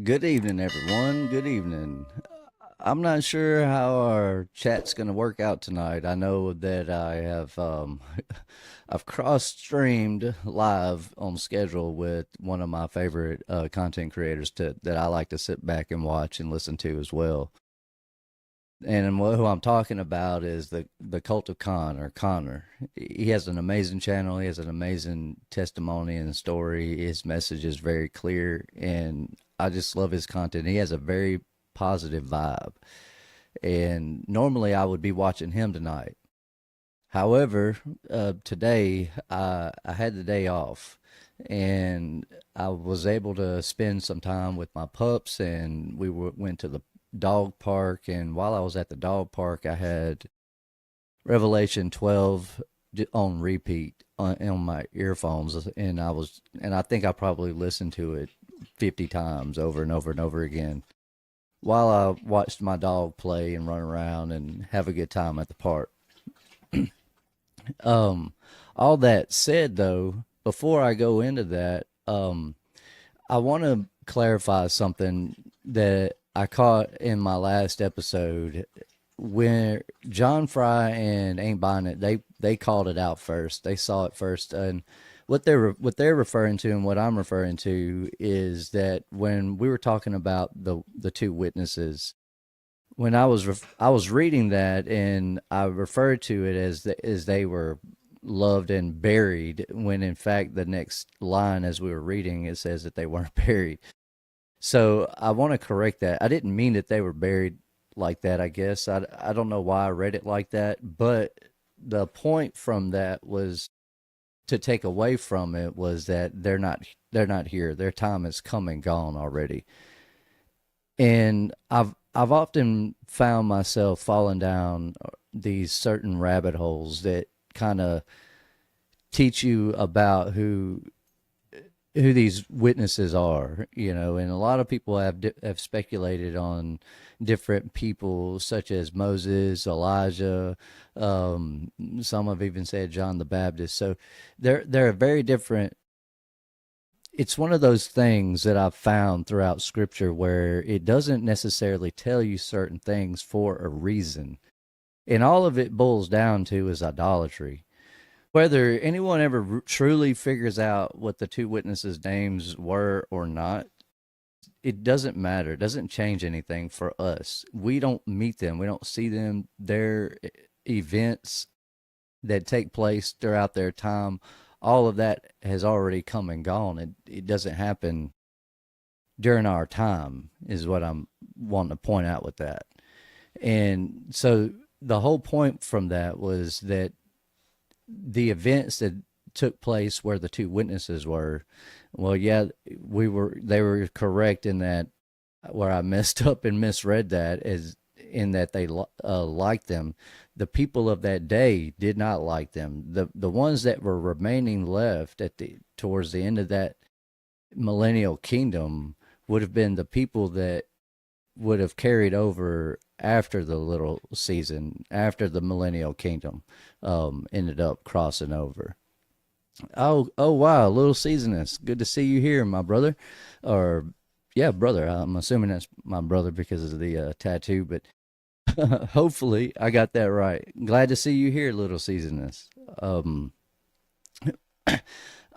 Good evening, everyone. Good evening. I'm not sure how our chat's going to work out tonight. I know that I have I've cross streamed live on schedule with one of my favorite content creators that I like to sit back and watch and listen to as well. And who I'm talking about is the Cult of Con, or Connor. He has an amazing channel. He has an amazing testimony and story. His message is very clear, and I just love his content. He has a very positive vibe. And normally I would be watching him tonight. However, today I had the day off, and I was able to spend some time with my pups, and went to the dog park. And while I was at the dog park, I had Revelation 12 on repeat on my earphones, and I think I probably listened to it 50 times over and over and over again while I watched my dog play and run around and have a good time at the park. Um, all that said, though, before I go into that, I want to clarify something that I caught in my last episode when John Fry and Ain't Buying It. They called it out first. They saw it first, and what they're referring to and what I'm referring to is that when we were talking about the two witnesses, when I was reading that, and I referred to it as they were loved and buried, when in fact the next line as we were reading, it says that they weren't buried. So I want to correct that. I didn't mean that they were buried like that, I guess. I don't know why I read it like that, but the point from that was to take away from it was that they're not here. Their time has come and gone already. And I've often found myself falling down these certain rabbit holes that kind of teach you about who these witnesses are, and a lot of people have speculated on different people such as Moses, Elijah. Some have even said John the Baptist. So they're very different. It's one of those things that I've found throughout Scripture where it doesn't necessarily tell you certain things for a reason, and all of it boils down to is idolatry. Whether anyone ever truly figures out what the two witnesses' names were or not, it doesn't matter. It doesn't change anything for us. We don't meet them. We don't see them. Their events that take place throughout their time, all of that has already come and gone. It doesn't happen during our time, is what I'm wanting to point out with that. And so the whole point from that was that the events that took place where the two witnesses were, well, yeah, they were correct in that. Where I messed up and misread that is in that they liked them. The people of that day did not like them. The ones that were remaining left at the towards the end of that millennial kingdom would have been the people that would have carried over after the little season, after the millennial kingdom ended up crossing over. Oh, wow, little seasoness. Good to see you here, my brother. Or, yeah, brother. I'm assuming that's my brother because of the tattoo, but hopefully I got that right. Glad to see you here, little seasoness. Um,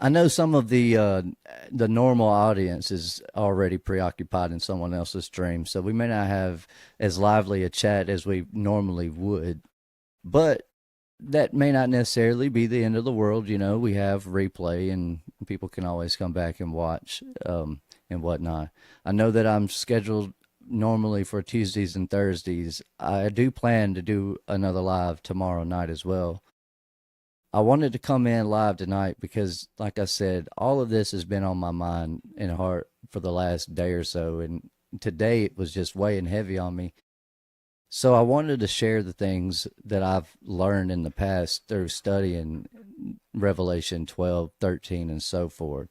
I know some of the normal audience is already preoccupied in someone else's stream, so we may not have as lively a chat as we normally would. But that may not necessarily be the end of the world. We have replay, and people can always come back and watch and whatnot. I know that I'm scheduled normally for Tuesdays and Thursdays. I do plan to do another live tomorrow night as well. I wanted to come in live tonight because, like I said, all of this has been on my mind and heart for the last day or so, and today it was just weighing heavy on me. So I wanted to share the things that I've learned in the past through studying Revelation 12, 13, and so forth.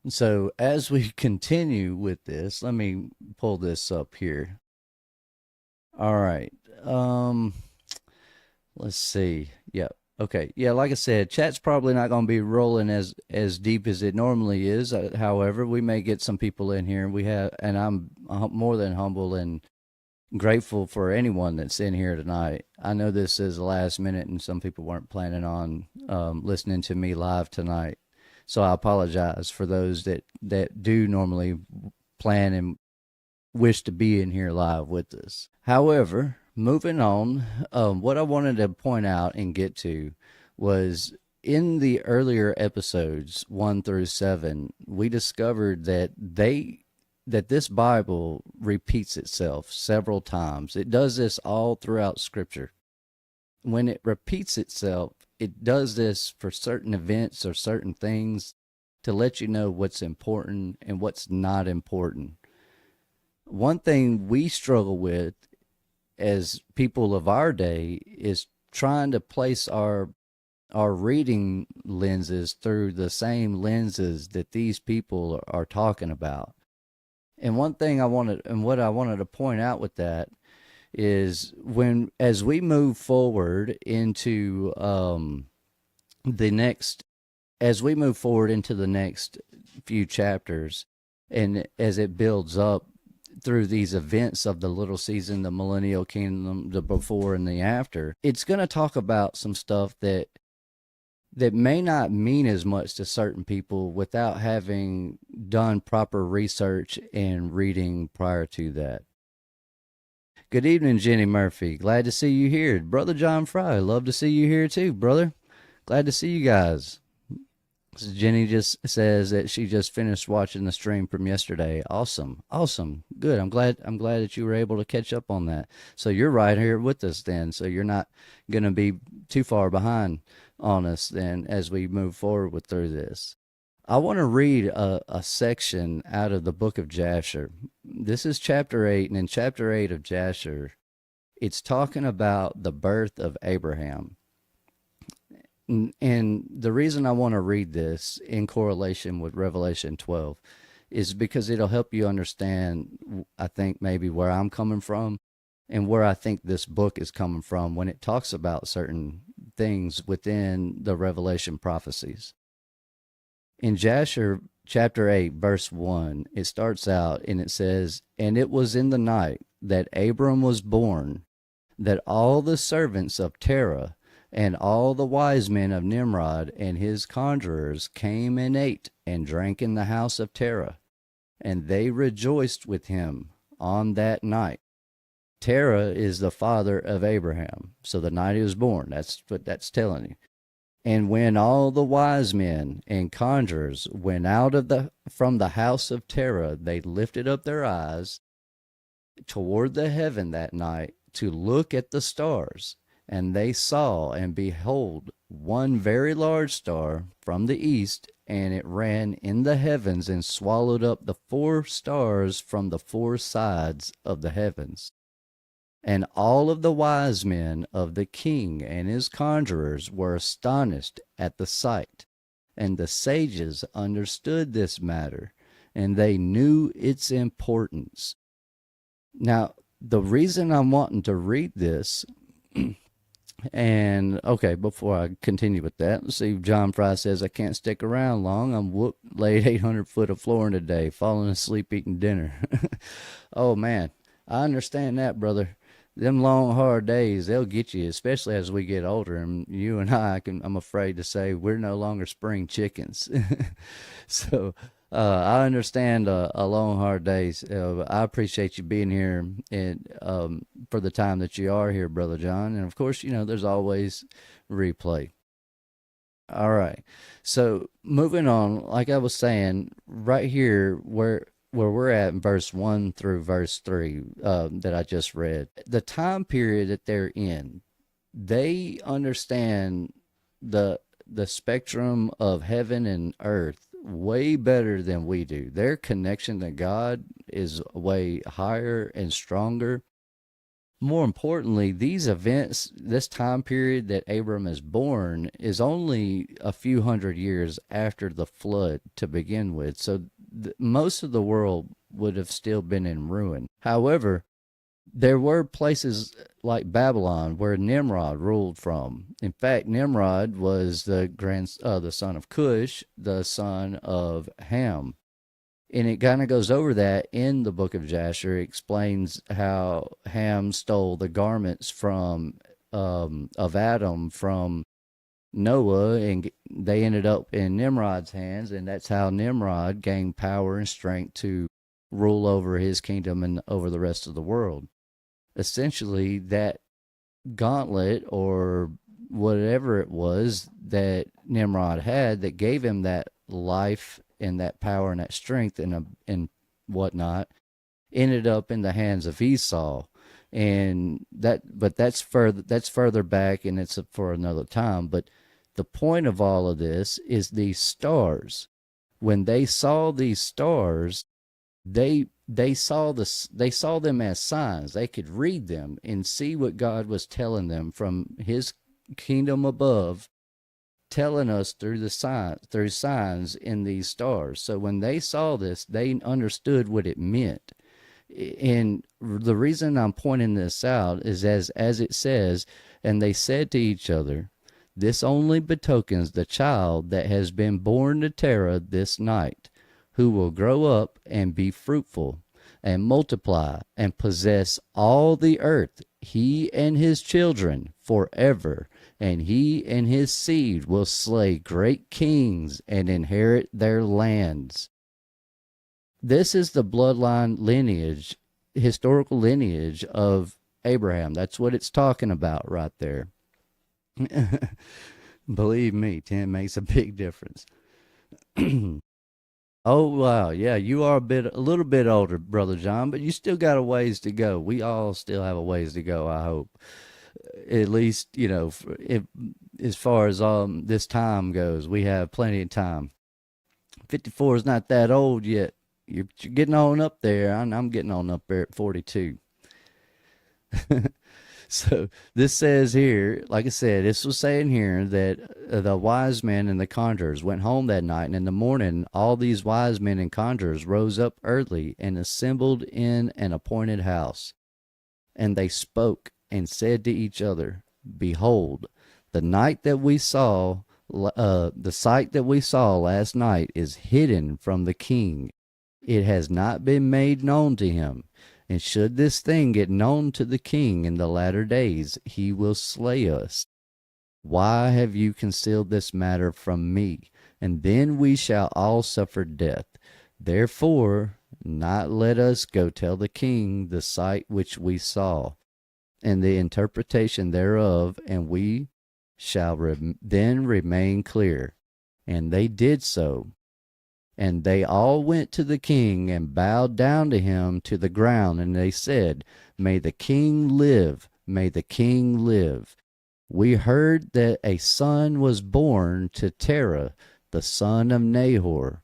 So as we continue with this, let me pull this up here. All right. Let's see. Yep. Okay, yeah, like I said, chat's probably not going to be rolling as deep as it normally is. However, we may get some people in here. And I'm more than humble and grateful for anyone that's in here tonight. I know this is the last minute, and some people weren't planning on listening to me live tonight, so I apologize for those that do normally plan and wish to be in here live with us. However, moving on, what I wanted to point out and get to was in the earlier episodes 1 through 7, we discovered that this Bible repeats itself several times. It does this all throughout Scripture. When it repeats itself, it does this for certain events or certain things to let you know what's important and what's not important. One thing we struggle with as people of our day is trying to place our reading lenses through the same lenses that these people are talking about. And one thing what I wanted to point out with that is as we move forward into the next, as we move forward into the next few chapters, and as it builds up through these events of the little season, the millennial kingdom, the before and the after, it's going to talk about some stuff that may not mean as much to certain people without having done proper research and reading prior to that. Good evening, Jenny Murphy. Glad to see you here. Brother John Fry, love to see you here too, brother. Glad to see you guys. So Jenny just says that she just finished watching the stream from yesterday. Awesome. Good. I'm glad that you were able to catch up on that. So you're right here with us then. So you're not going to be too far behind on us then as we move forward through this. I want to read a section out of the book of Jasher. This is chapter 8, and in chapter 8 of Jasher, it's talking about the birth of Abraham. And the reason I want to read this in correlation with Revelation 12 is because it'll help you understand, I think, maybe where I'm coming from and where I think this book is coming from when it talks about certain things within the Revelation prophecies. In Jasher chapter 8, verse 1, it starts out and it says, "And it was in the night that Abram was born, that all the servants of Terah and all the wise men of Nimrod and his conjurers came and ate and drank in the house of Terah, and they rejoiced with him on that night." Terah is the father of Abraham. So the night he was born, that's what that's telling you. "And when all the wise men and conjurers went out from the house of Terah, they lifted up their eyes toward the heaven that night to look at the stars. And they saw, and behold, one very large star from the east, and it ran in the heavens and swallowed up the 4 stars from the 4 sides of the heavens. And all of the wise men of the king and his conjurers were astonished at the sight. And the sages understood this matter, and they knew its importance." Now, the reason I'm wanting to read this, and okay, before I continue with that, let's see. John Fry says, "I can't stick around long. I'm whooped, laid 800 foot of flooring today, falling asleep eating dinner." Oh man, I understand that, brother. Them long, hard days, they'll get you, especially as we get older. And you and I'm afraid to say, we're no longer spring chickens. So I understand a long, hard days. I appreciate you being here and for the time that you are here, Brother John. And of course, there's always replay. All right. So moving on, like I was saying, right here where we're at in verse 1 through verse 3 that I just read, the time period that they're in, they understand the spectrum of heaven and earth way better than we do. Their connection to God is way higher and stronger. More importantly, these events, this time period that Abram is born, is only a few hundred years after the flood to begin with. So most of the world would have still been in ruin. However, there were places like Babylon where Nimrod ruled from. In fact, Nimrod was the son of Cush, the son of Ham. And it kind of goes over that in the book of Jasher. It explains how Ham stole the garments from of Adam from Noah, and they ended up in Nimrod's hands, and that's how Nimrod gained power and strength to rule over his kingdom and over the rest of the world. Essentially, that gauntlet or whatever it was that Nimrod had that gave him that life and that power and that strength and whatnot ended up in the hands of Esau. And that's further back, and it's for another time. But the point of all of this is these stars. When they saw these stars, they saw them as signs. They could read them and see what God was telling them from his kingdom above, telling us through signs in these stars. So when they saw this, they understood what it meant. And the reason I'm pointing this out is as it says, and they said to each other, this only betokens the child that has been born to Terah this night, who will grow up and be fruitful and multiply and possess all the earth, he and his children forever, and he and his seed will slay great kings and inherit their lands. This is the bloodline lineage, historical lineage of Abraham. That's what it's talking about right there. Believe me, 10 makes a big difference. Oh wow, yeah, you are a little bit older, brother John, but you still got a ways to go. We all still have a ways to go, I hope. At least, if as far as this time goes, we have plenty of time. 54 is not that old yet. You're getting on up there. I'm getting on up there at 42. So this says here, like I said, this was saying here that the wise men and the conjurers went home that night, and in the morning all these wise men and conjurers rose up early and assembled in an appointed house. And they spoke and said to each other, behold, the night that we saw, the sight that we saw last night is hidden from the king. It has not been made known to him. And should this thing get known to the king in the latter days, he will slay us. Why have you concealed this matter from me? And then we shall all suffer death. Therefore, not let us go tell the king the sight which we saw, and the interpretation thereof, and we shall then remain clear. And they did so. And they all went to the king and bowed down to him to the ground, and they said, may the king live, may the king live. We heard that a son was born to Terah, the son of Nahor,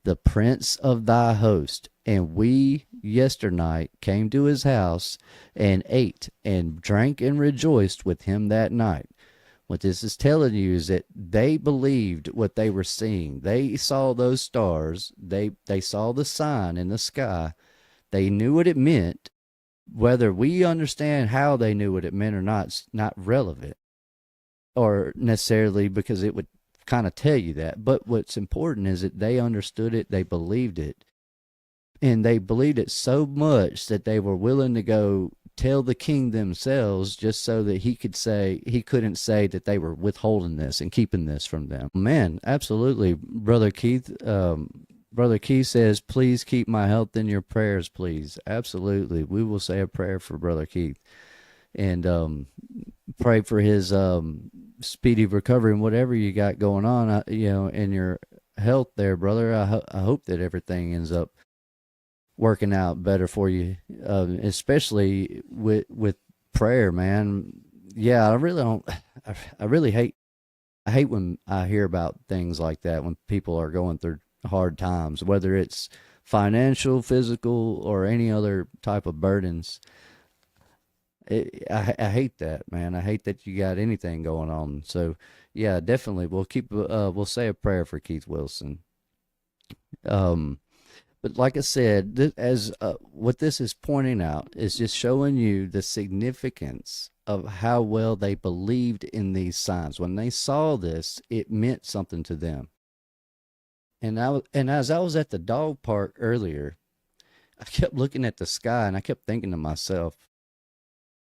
the prince of thy host, and we yesternight came to his house and ate and drank and rejoiced with him that night. What this is telling you is that they believed what they were seeing. They saw those stars. They saw the sign in the sky. They knew what it meant. Whether we understand how they knew what it meant or not, it's not relevant, or necessarily because it would kind of tell you that. But what's important is that they understood it. They believed it. And they believed it so much that they were willing to go tell the king themselves, just so that he couldn't say that they were withholding this and keeping this from them. Man, absolutely. Brother Keith says, please keep my health in your prayers, please. Absolutely. We will say a prayer for Brother Keith and pray for his speedy recovery and whatever you got going on, in your health there, brother. I hope that everything ends up working out better for you, especially with prayer, man. Yeah, I really don't. I really hate. I hate when I hear about things like that, when people are going through hard times, whether it's financial, physical, or any other type of burdens. I hate that, man. I hate that you got anything going on. So yeah, definitely we'll say a prayer for Keith Wilson. But like I said, as what this is pointing out is just showing you the significance of how well they believed in these signs. When they saw this, it meant something to them. And as I was at the dog park earlier, I kept looking at the sky and I kept thinking to myself,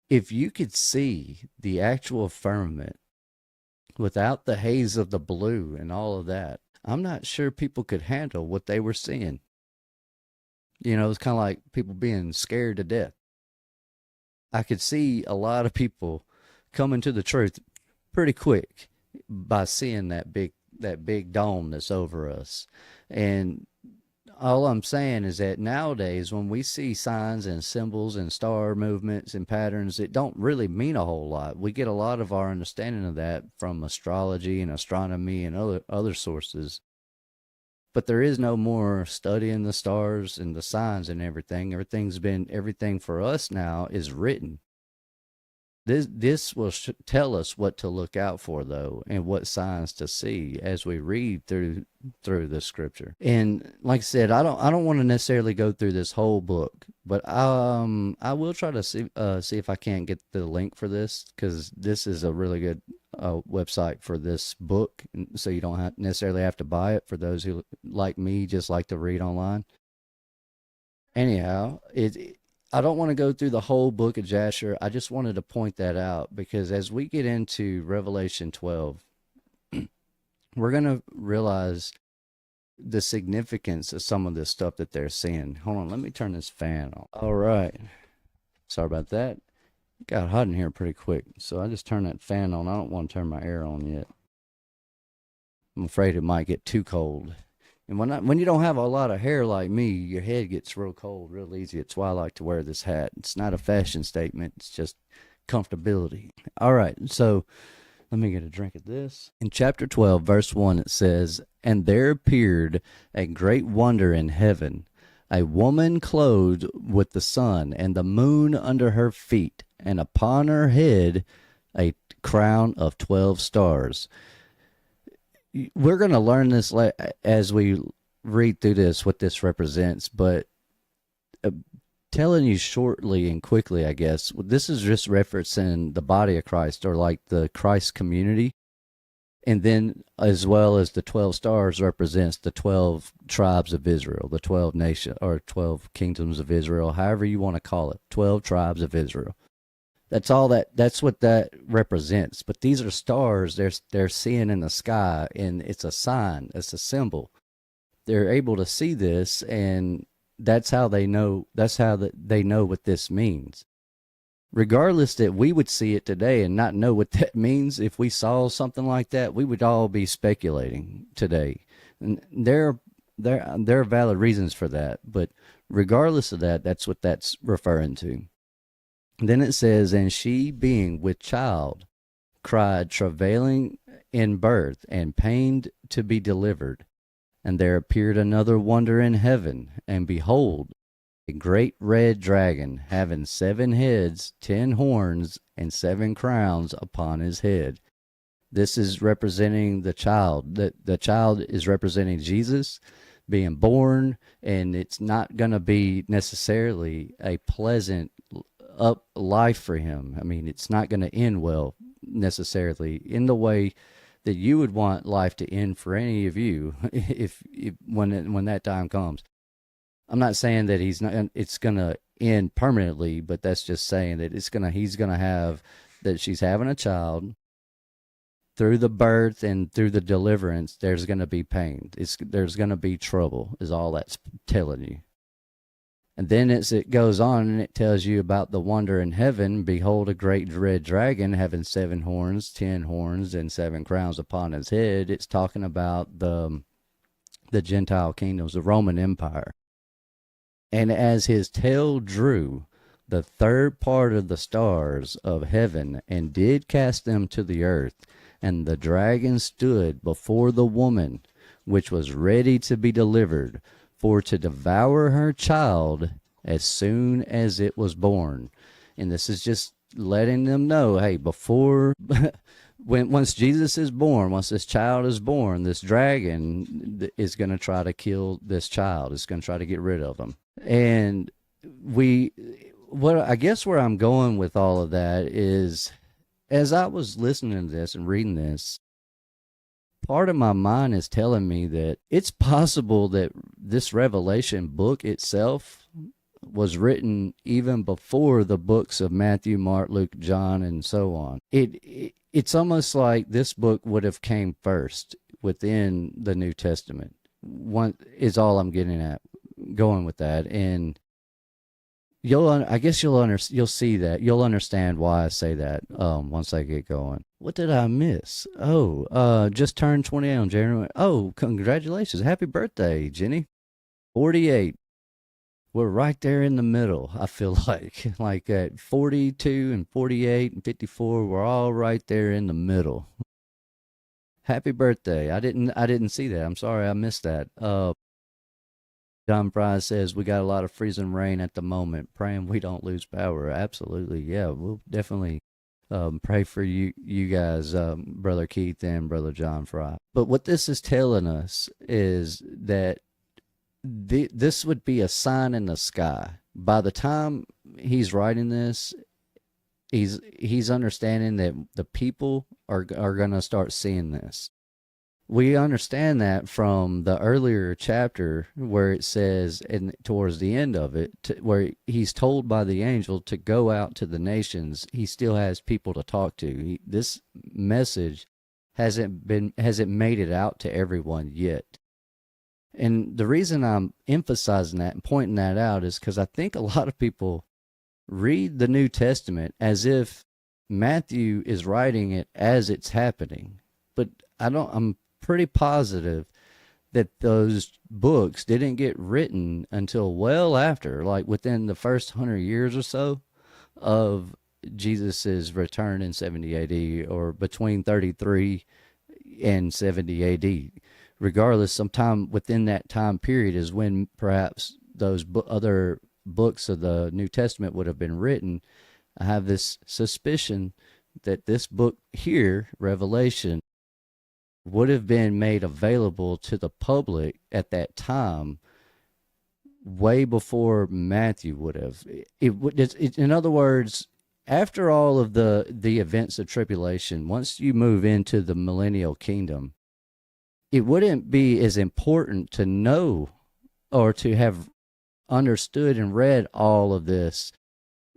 if you could see the actual firmament without the haze of the blue and all of that, I'm not sure people could handle what they were seeing. You know, it's kind of like people being scared to death. I could see a lot of people coming to the truth pretty quick by seeing that big dome that's over us. And all I'm saying is that nowadays when we see signs and symbols and star movements and patterns, it don't really mean a whole lot. We get a lot of our understanding of that from astrology and astronomy and other sources. But there is no more studying the stars and the signs and everything. Everything for us now is written. This will tell us what to look out for, though, and what signs to see as we read through the scripture. And like I said, I don't want to necessarily go through this whole book, but I will try to see if I can't get the link for this, because this is a really good website for this book, so you don't necessarily have to buy it for those who, like me, just like to read online. Anyhow, I don't want to go through the whole book of Jasher. I just wanted to point that out because as we get into Revelation 12, we're going to realize the significance of some of this stuff that they're seeing. Hold on, let me turn this fan on. All right. Sorry about that. It got hot in here pretty quick, so I just turned that fan on. I don't want to turn my air on yet. I'm afraid it might get too cold. And when you don't have a lot of hair like me, your head gets real cold real easy. It's why I like to wear this hat. It's not a fashion statement. It's just comfortability. All right, so let me get a drink of this. In chapter 12, verse 1, it says, "And there appeared a great wonder in heaven, a woman clothed with the sun and the moon under her feet, and upon her head a crown of 12 stars." We're going to learn this as we read through this, what this represents, but telling you shortly and quickly, I guess, this is just referencing the body of Christ, or like the Christ community. And then as well as the 12 stars represents the 12 tribes of Israel, the 12 nations or 12 kingdoms of Israel, however you want to call it, 12 tribes of Israel. That's what that represents. But these are stars they're seeing in the sky, and it's a sign, it's a symbol. They're able to see this, and that's how they know what this means. Regardless that we would see it today and not know what that means, if we saw something like that, we would all be speculating today. And there are valid reasons for that, but regardless of that, that's what that's referring to. Then it says, "And she, being with child, cried, travailing in birth, and pained to be delivered. And there appeared another wonder in heaven, and behold, a great red dragon, having 7 heads, 10 horns, and 7 crowns upon his head." This is representing the child. The child is representing Jesus being born, and it's not going to be necessarily a pleasant up life for him. I mean, it's not going to end well necessarily in the way that you would want life to end for any of you if when that time comes. I'm not saying that it's going to end permanently, but that's just saying that he's going to have that she's having a child. Through the birth and through the deliverance, there's going to be pain. There's going to be trouble, is all that's telling you. And then it goes on and it tells you about the wonder in heaven. "Behold, a great red dragon having 7 horns, 10 horns, and 7 crowns upon his head." It's talking about the Gentile kingdoms, the Roman Empire. "And as his tail drew the third part of the stars of heaven, and did cast them to the earth, and the dragon stood before the woman, which was ready to be delivered, for to devour her child as soon as it was born." And this is just letting them know, hey, before once Jesus is born, once this child is born, this dragon is going to try to kill this child. It's going to try to get rid of him. And we, what I guess where I'm going with all of that is, as I was listening to this and reading this, part of my mind is telling me that it's possible that this Revelation book itself was written even before the books of Matthew, Mark, Luke, John, and so on. It's almost like this book would have came first within the New Testament. One is all I'm getting at, going with that. And I guess you'll see that. You'll understand why I say that once I get going. What did I miss? Oh, just turned 28 on January. Oh, congratulations. Happy birthday, Jenny. 48. We're right there in the middle, I feel like. Like at 42 and 48 and 54, we're all right there in the middle. Happy birthday. I didn't see that. I'm sorry I missed that. John Fry says, we got a lot of freezing rain at the moment. Praying we don't lose power. Absolutely. Yeah, we'll definitely pray for you guys, Brother Keith and Brother John Fry. But what this is telling us is that this would be a sign in the sky. By the time he's writing this, he's understanding that the people are going to start seeing this. We understand that from the earlier chapter where it says, and towards the end of it, where he's told by the angel to go out to the nations. He still has people to talk to. This message hasn't made it out to everyone yet. And the reason I'm emphasizing that and pointing that out is because I think a lot of people read the New Testament as if Matthew is writing it as it's happening. But I'm pretty positive that those books didn't get written until well after, like within the first 100 years or so of Jesus's return in 70 AD, or between 33 and 70 AD. Regardless, sometime within that time period is when perhaps those other books of the New Testament would have been written. I have this suspicion that this book here, Revelation, would have been made available to the public at that time way before Matthew would have. In other words, after all of the events of tribulation, once you move into the millennial kingdom, it wouldn't be as important to know or to have understood and read all of this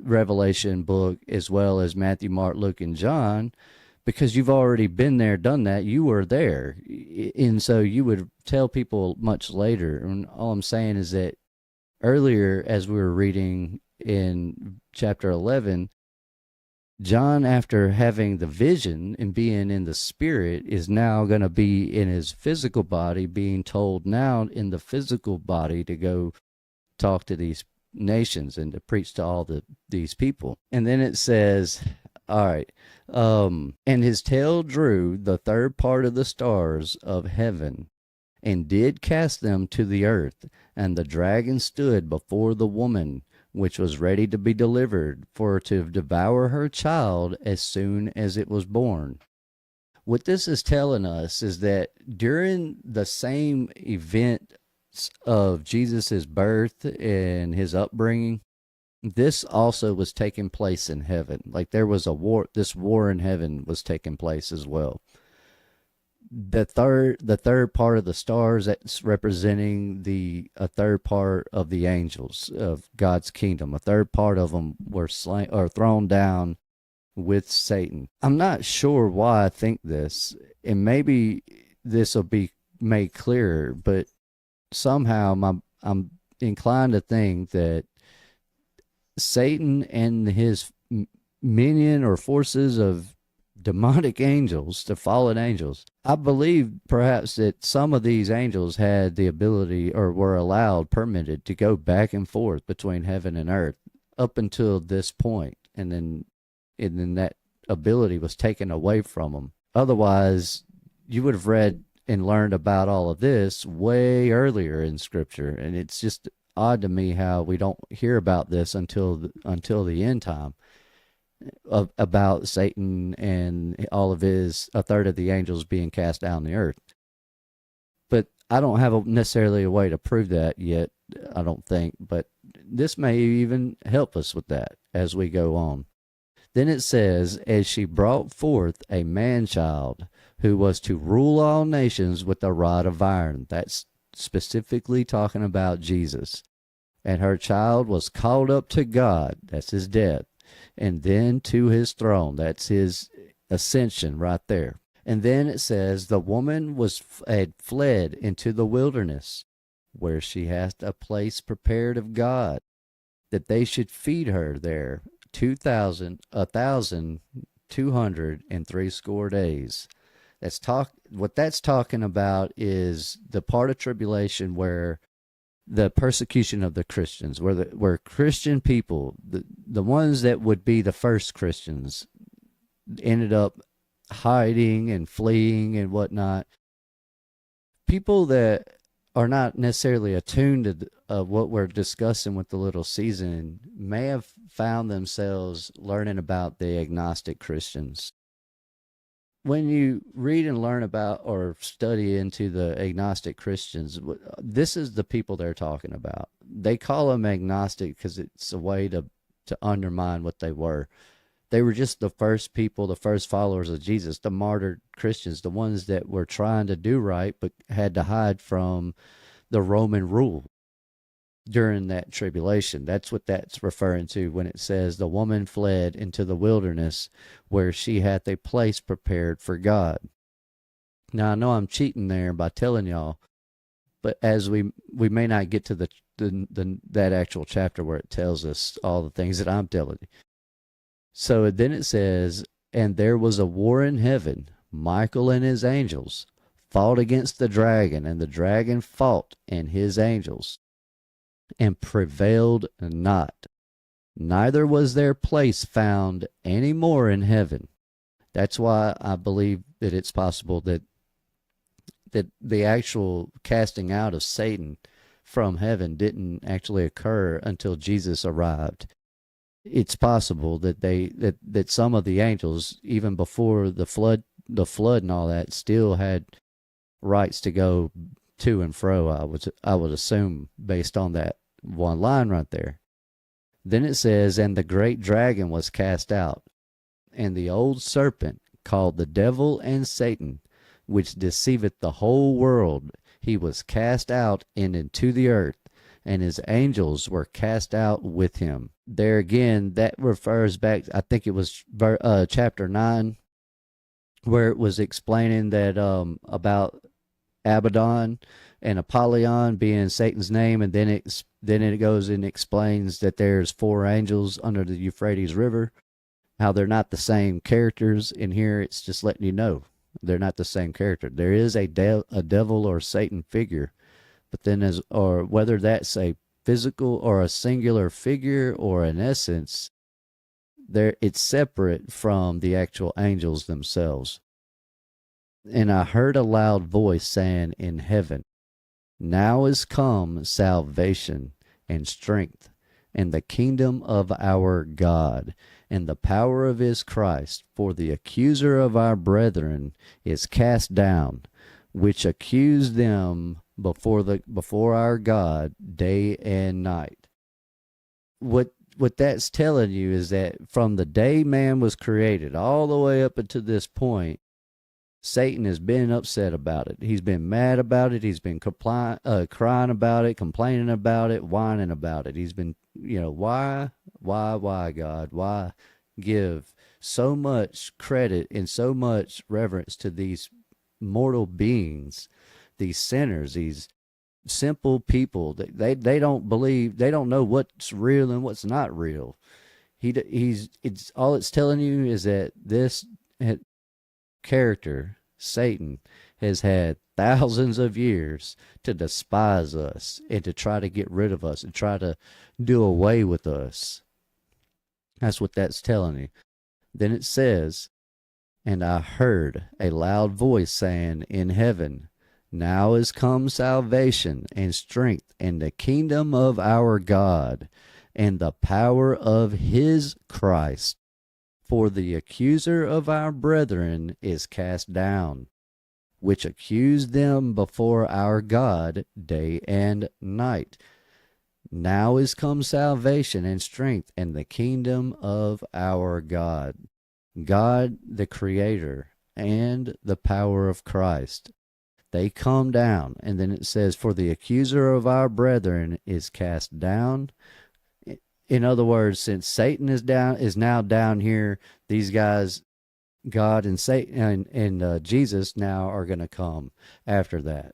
Revelation book as well as Matthew, Mark, Luke, and John, because you've already been there, done that. You were there. And so you would tell people much later. And all I'm saying is that earlier, as we were reading in chapter 11, John, after having the vision and being in the spirit, is now going to be in his physical body, being told now in the physical body to go talk to these nations and to preach to all these people. And then it says, all right, and his tail drew the third part of the stars of heaven and did cast them to the earth. And the dragon stood before the woman, which was ready to be delivered, for to devour her child as soon as it was born. What this is telling us is that during the same event of Jesus's birth and his upbringing, this also was taking place in heaven. Like there was a war, this war in heaven was taking place as well. The third part of the stars, that's representing a third part of the angels of God's kingdom. A third part of them were slain or thrown down with Satan. I'm not sure why I think this, and maybe this will be made clearer, but somehow I'm inclined to think that Satan and his minion or forces of demonic angels, the fallen angels, I believe perhaps that some of these angels had the ability or were allowed, permitted to go back and forth between heaven and earth up until this point, and then that ability was taken away from them. Otherwise, you would have read and learned about all of this way earlier in Scripture, and it's just odd to me how we don't hear about this until the end time. about Satan and all of his, a third of the angels being cast down the earth. But I don't have necessarily a way to prove that yet, I don't think. But this may even help us with that as we go on. Then it says, as she brought forth a man-child who was to rule all nations with a rod of iron. That's specifically talking about Jesus. And her child was called up to God. That's his death. And then to his throne. That's his ascension right there. And then it says, the woman had fled into the wilderness, where she hath a place prepared of God, that they should feed her there 1,260 days. What that's talking about is the part of tribulation where the persecution of the Christians, where Christian people, the ones that would be the first Christians, ended up hiding and fleeing and whatnot. People that are not necessarily attuned to what we're discussing with the little season may have found themselves learning about the agnostic Christians. When you read and learn about or study into the agnostic Christians, this is the people they're talking about. They call them agnostic because it's a way to undermine what they were. They were just the first people, the first followers of Jesus, the martyred Christians, the ones that were trying to do right but had to hide from the Roman rule during that tribulation. That's what that's referring to when it says the woman fled into the wilderness where she hath a place prepared for God. Now, I know I'm cheating there by telling y'all, but as we may not get to that actual chapter where it tells us all the things that I'm telling you. So then it says, and there was a war in heaven. Michael and his angels fought against the dragon, and the dragon fought and his angels, and prevailed not. Neither was their place found any more in heaven. That's why I believe that it's possible that the actual casting out of Satan from heaven didn't actually occur until Jesus arrived. It's possible that that some of the angels, even before the flood and all that, still had rights to go to and fro. I would assume based on that one line right there. Then it says, and the great dragon was cast out, and the old serpent called the devil and Satan, which deceiveth the whole world, he was cast out and into the earth, and his angels were cast out with him. There again, that refers back, I think it was chapter 9, where it was explaining that about Abaddon and Apollyon being Satan's name, and then it goes and explains that there's 4 angels under the Euphrates River, how they're not the same characters. In here, it's just letting you know they're not the same character. There is a devil or Satan figure, but then or whether that's a physical or a singular figure or an essence, it's separate from the actual angels themselves. And I heard a loud voice saying in heaven, now is come salvation and strength and the kingdom of our God and the power of his Christ, for the accuser of our brethren is cast down, which accused them before our God day and night. What that's telling you is that from the day man was created all the way up until this point, Satan has been upset about it. He's been mad about it. He's been crying about it, complaining about it, whining about it. He's been, why, God? Why give so much credit and so much reverence to these mortal beings, these sinners, these simple people? They don't believe, they don't know what's real and what's not real. It's all it's telling you is that this character, Satan, has had thousands of years to despise us and to try to get rid of us and try to do away with us. That's what that's telling you. Then it says, and I heard a loud voice saying in heaven, now is come salvation and strength and the kingdom of our God and the power of his Christ. For the accuser of our brethren is cast down, which accused them before our God day and night. Now is come salvation and strength and the kingdom of our God. God, the Creator, and the power of Christ. They come down. And then it says, for the accuser of our brethren is cast down. In other words, since Satan is now down here, these guys, God and Satan and Jesus now are going to come after that.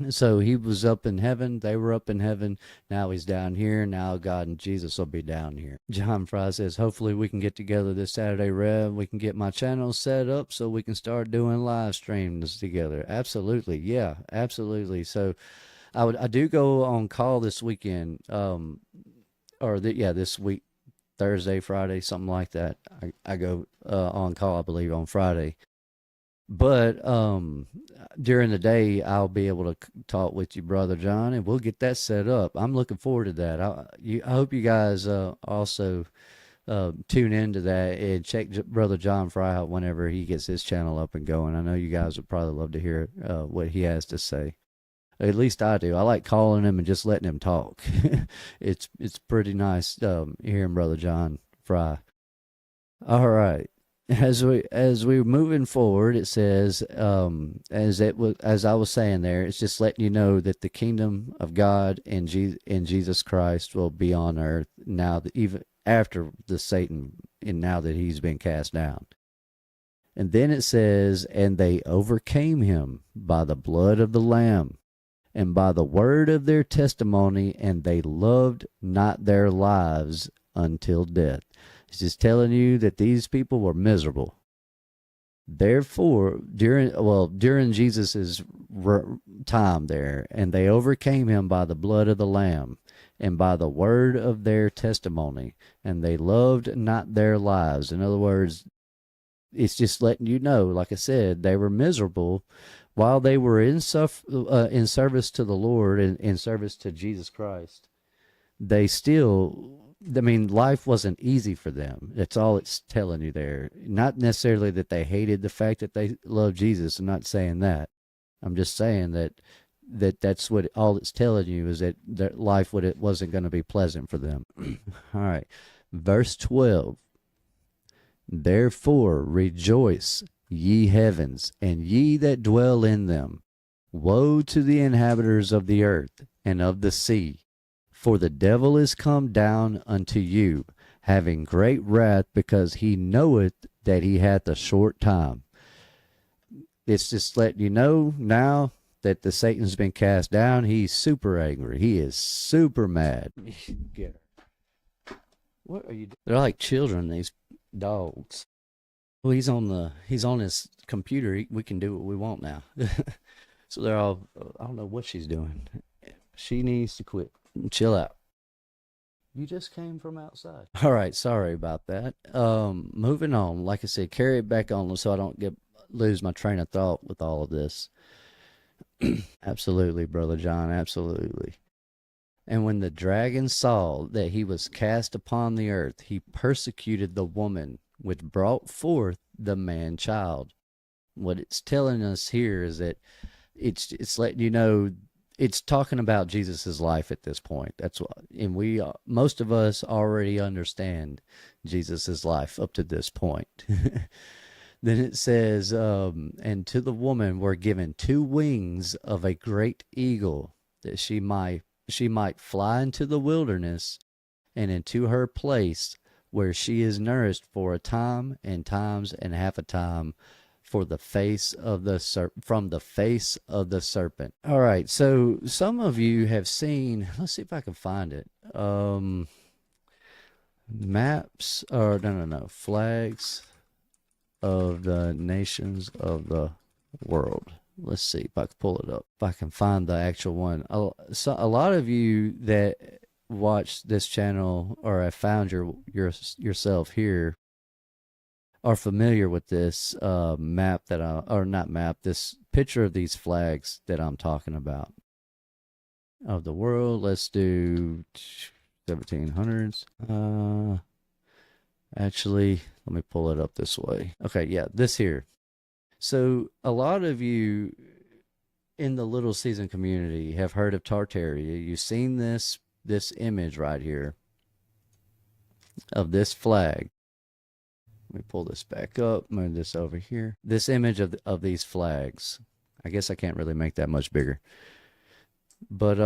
So he was up in heaven. They were up in heaven. Now he's down here. Now God and Jesus will be down here. John Fry says, hopefully we can get together this Saturday, Rev. We can get my channel set up so we can start doing live streams together. Absolutely. Yeah, absolutely. So I do go on call this weekend. This week, Thursday, Friday, something like that. I go on call, I believe, on Friday. But during the day, I'll be able to talk with you, Brother John, and we'll get that set up. I'm looking forward to that. I hope you guys also tune into that and check Brother John Fry out whenever he gets his channel up and going. I know you guys would probably love to hear what he has to say. At least I do. I like calling him and just letting him talk. It's pretty nice hearing Brother John Fry. All right. As we're moving forward, it says, as I was saying there, it's just letting you know that the kingdom of God and Jesus Christ will be on earth now, even after the Satan, and now that he's been cast down. And then it says, and they overcame him by the blood of the Lamb and by the word of their testimony, and they loved not their lives until death. It's just telling you that these people were miserable. Therefore, during Jesus's time there, and they overcame him by the blood of the Lamb and by the word of their testimony, and they loved not their lives. In other words, it's just letting you know, like I said, they were miserable while they were in service to the Lord and in service to Jesus Christ. They still, I mean, life wasn't easy for them. That's all it's telling you there. Not necessarily that they hated the fact that they loved Jesus. I'm not saying that. I'm just saying that's what all it's telling you is that their life wasn't going to be pleasant for them. All right. Verse 12. Therefore rejoice, ye heavens, and ye that dwell in them. Woe to the inhabitants of the earth and of the sea, for the devil is come down unto you, having great wrath, because he knoweth that he hath a short time. It's just letting you know now that the Satan's been cast down. He's super angry. He is super mad. Get her. What are you doing? They're like children, these dogs. Well, he's on his computer. We can do what we want now. So they're all, I don't know what she's doing. She needs to quit. Chill out. You just came from outside. All right, sorry about that. Moving on. Like I said, carry it back on so I don't lose my train of thought with all of this. Absolutely, Brother John, absolutely. And when the dragon saw that he was cast upon the earth, he persecuted the woman which brought forth the man child. What it's telling us here is that it's letting you know, it's talking about Jesus's life at this point. That's what, and most of us already understand Jesus's life up to this point. Then it says, and to the woman were given 2 wings of a great eagle, that she might fly into the wilderness and into her place where she is nourished for a time and times and half a time from the face of the serpent. All right, so some of you have seen, let's see if I can find it. Maps, or no, flags of the nations of the world. Let's see if I can pull it up. If I can find the actual one. So a lot of you that watch this channel or have found yourself here are familiar with this map this picture of these flags that I'm talking about of the world. Let's do 1700s. Actually, let me pull it up this way. Okay, yeah, this here. So a lot of you in the Little Season community have heard of Tartaria. You've seen this image right here of this flag. Let me pull this back up, move this over here. This image of these flags. I guess I can't really make that much bigger. But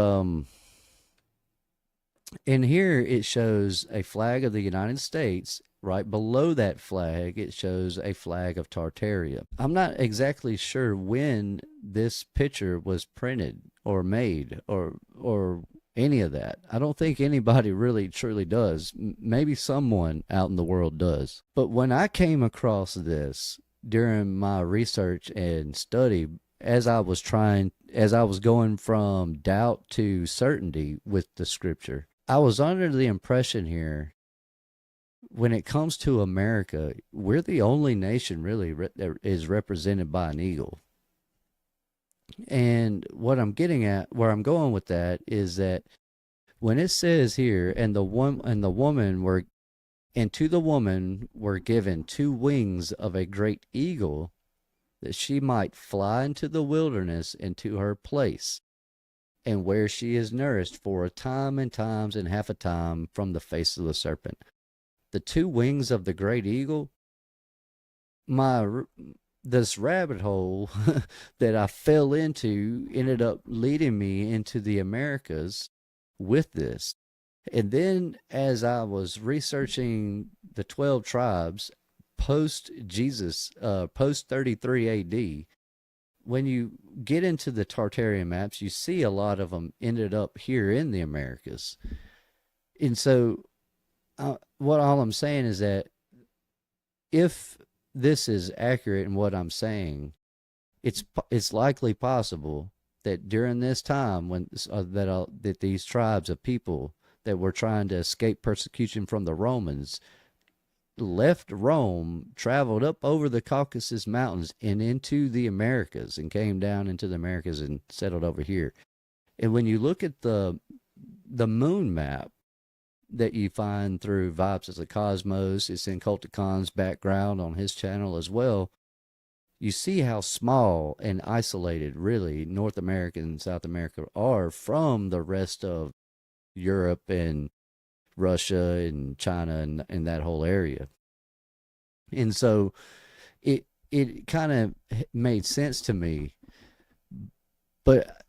in here it shows a flag of the United States. Right below that flag, it shows a flag of Tartaria. I'm not exactly sure when this picture was printed or made or any of that. I don't think anybody really truly does. Maybe someone out in the world does. But when I came across this during my research and study, as I was going from doubt to certainty with the scripture, I was under the impression here, when it comes to America, we're the only nation really that is represented by an eagle. And what I'm getting at, where I'm going with that, is that when it says here, and to the woman were given 2 wings of a great eagle, that she might fly into the wilderness into her place, and where she is nourished for a time and times and half a time from the face of the serpent. The 2 wings of the great eagle, this rabbit hole that I fell into ended up leading me into the Americas with this. And then as I was researching the 12 tribes post Jesus, post 33 AD, when you get into the Tartarian maps, you see a lot of them ended up here in the Americas. And so what all I'm saying is that if this is accurate in what I'm saying, it's likely possible that during this time when that these tribes of people that were trying to escape persecution from the Romans left Rome, traveled up over the Caucasus Mountains and into the Americas, and came down into the Americas and settled over here. And when you look at the moon map that you find through Vibes of the Cosmos, it's in Culticon's background on his channel as well, you see how small and isolated really North America and South America are from the rest of Europe and Russia and China and that whole area. And so it kind of made sense to me, but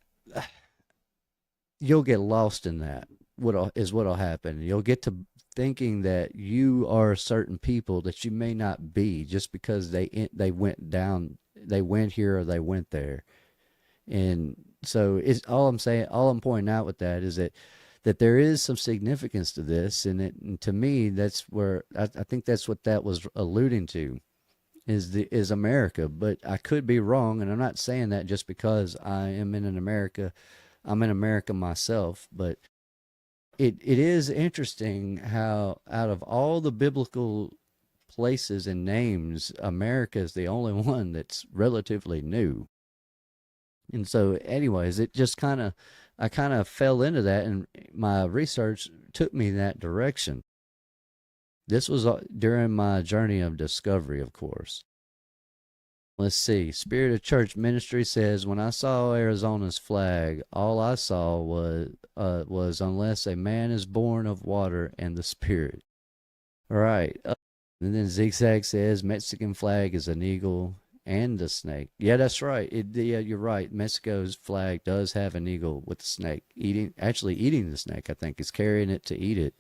you'll get lost in that. What'll happen. You'll get to thinking that you are certain people that you may not be, just because they went here or they went there. And so it's all I'm saying. All I'm pointing out with that is that there is some significance to this, and to me, that's where I think that's what that was alluding to, is America. But I could be wrong, and I'm not saying that just because I am in America. I'm in America myself, but it is interesting how out of all the biblical places and names, America is the only one that's relatively new. And so anyways, I kind of fell into that, and my research took me in that direction. This was during my journey of discovery, of course. Let's see. Spirit of Church Ministry says, when I saw Arizona's flag, all I saw was unless a man is born of water and the Spirit. All right. And then Zigzag says, Mexican flag is an eagle and a snake. Yeah, that's right. Yeah, you're right. Mexico's flag does have an eagle with the snake actually eating the snake. I think is carrying it to eat it.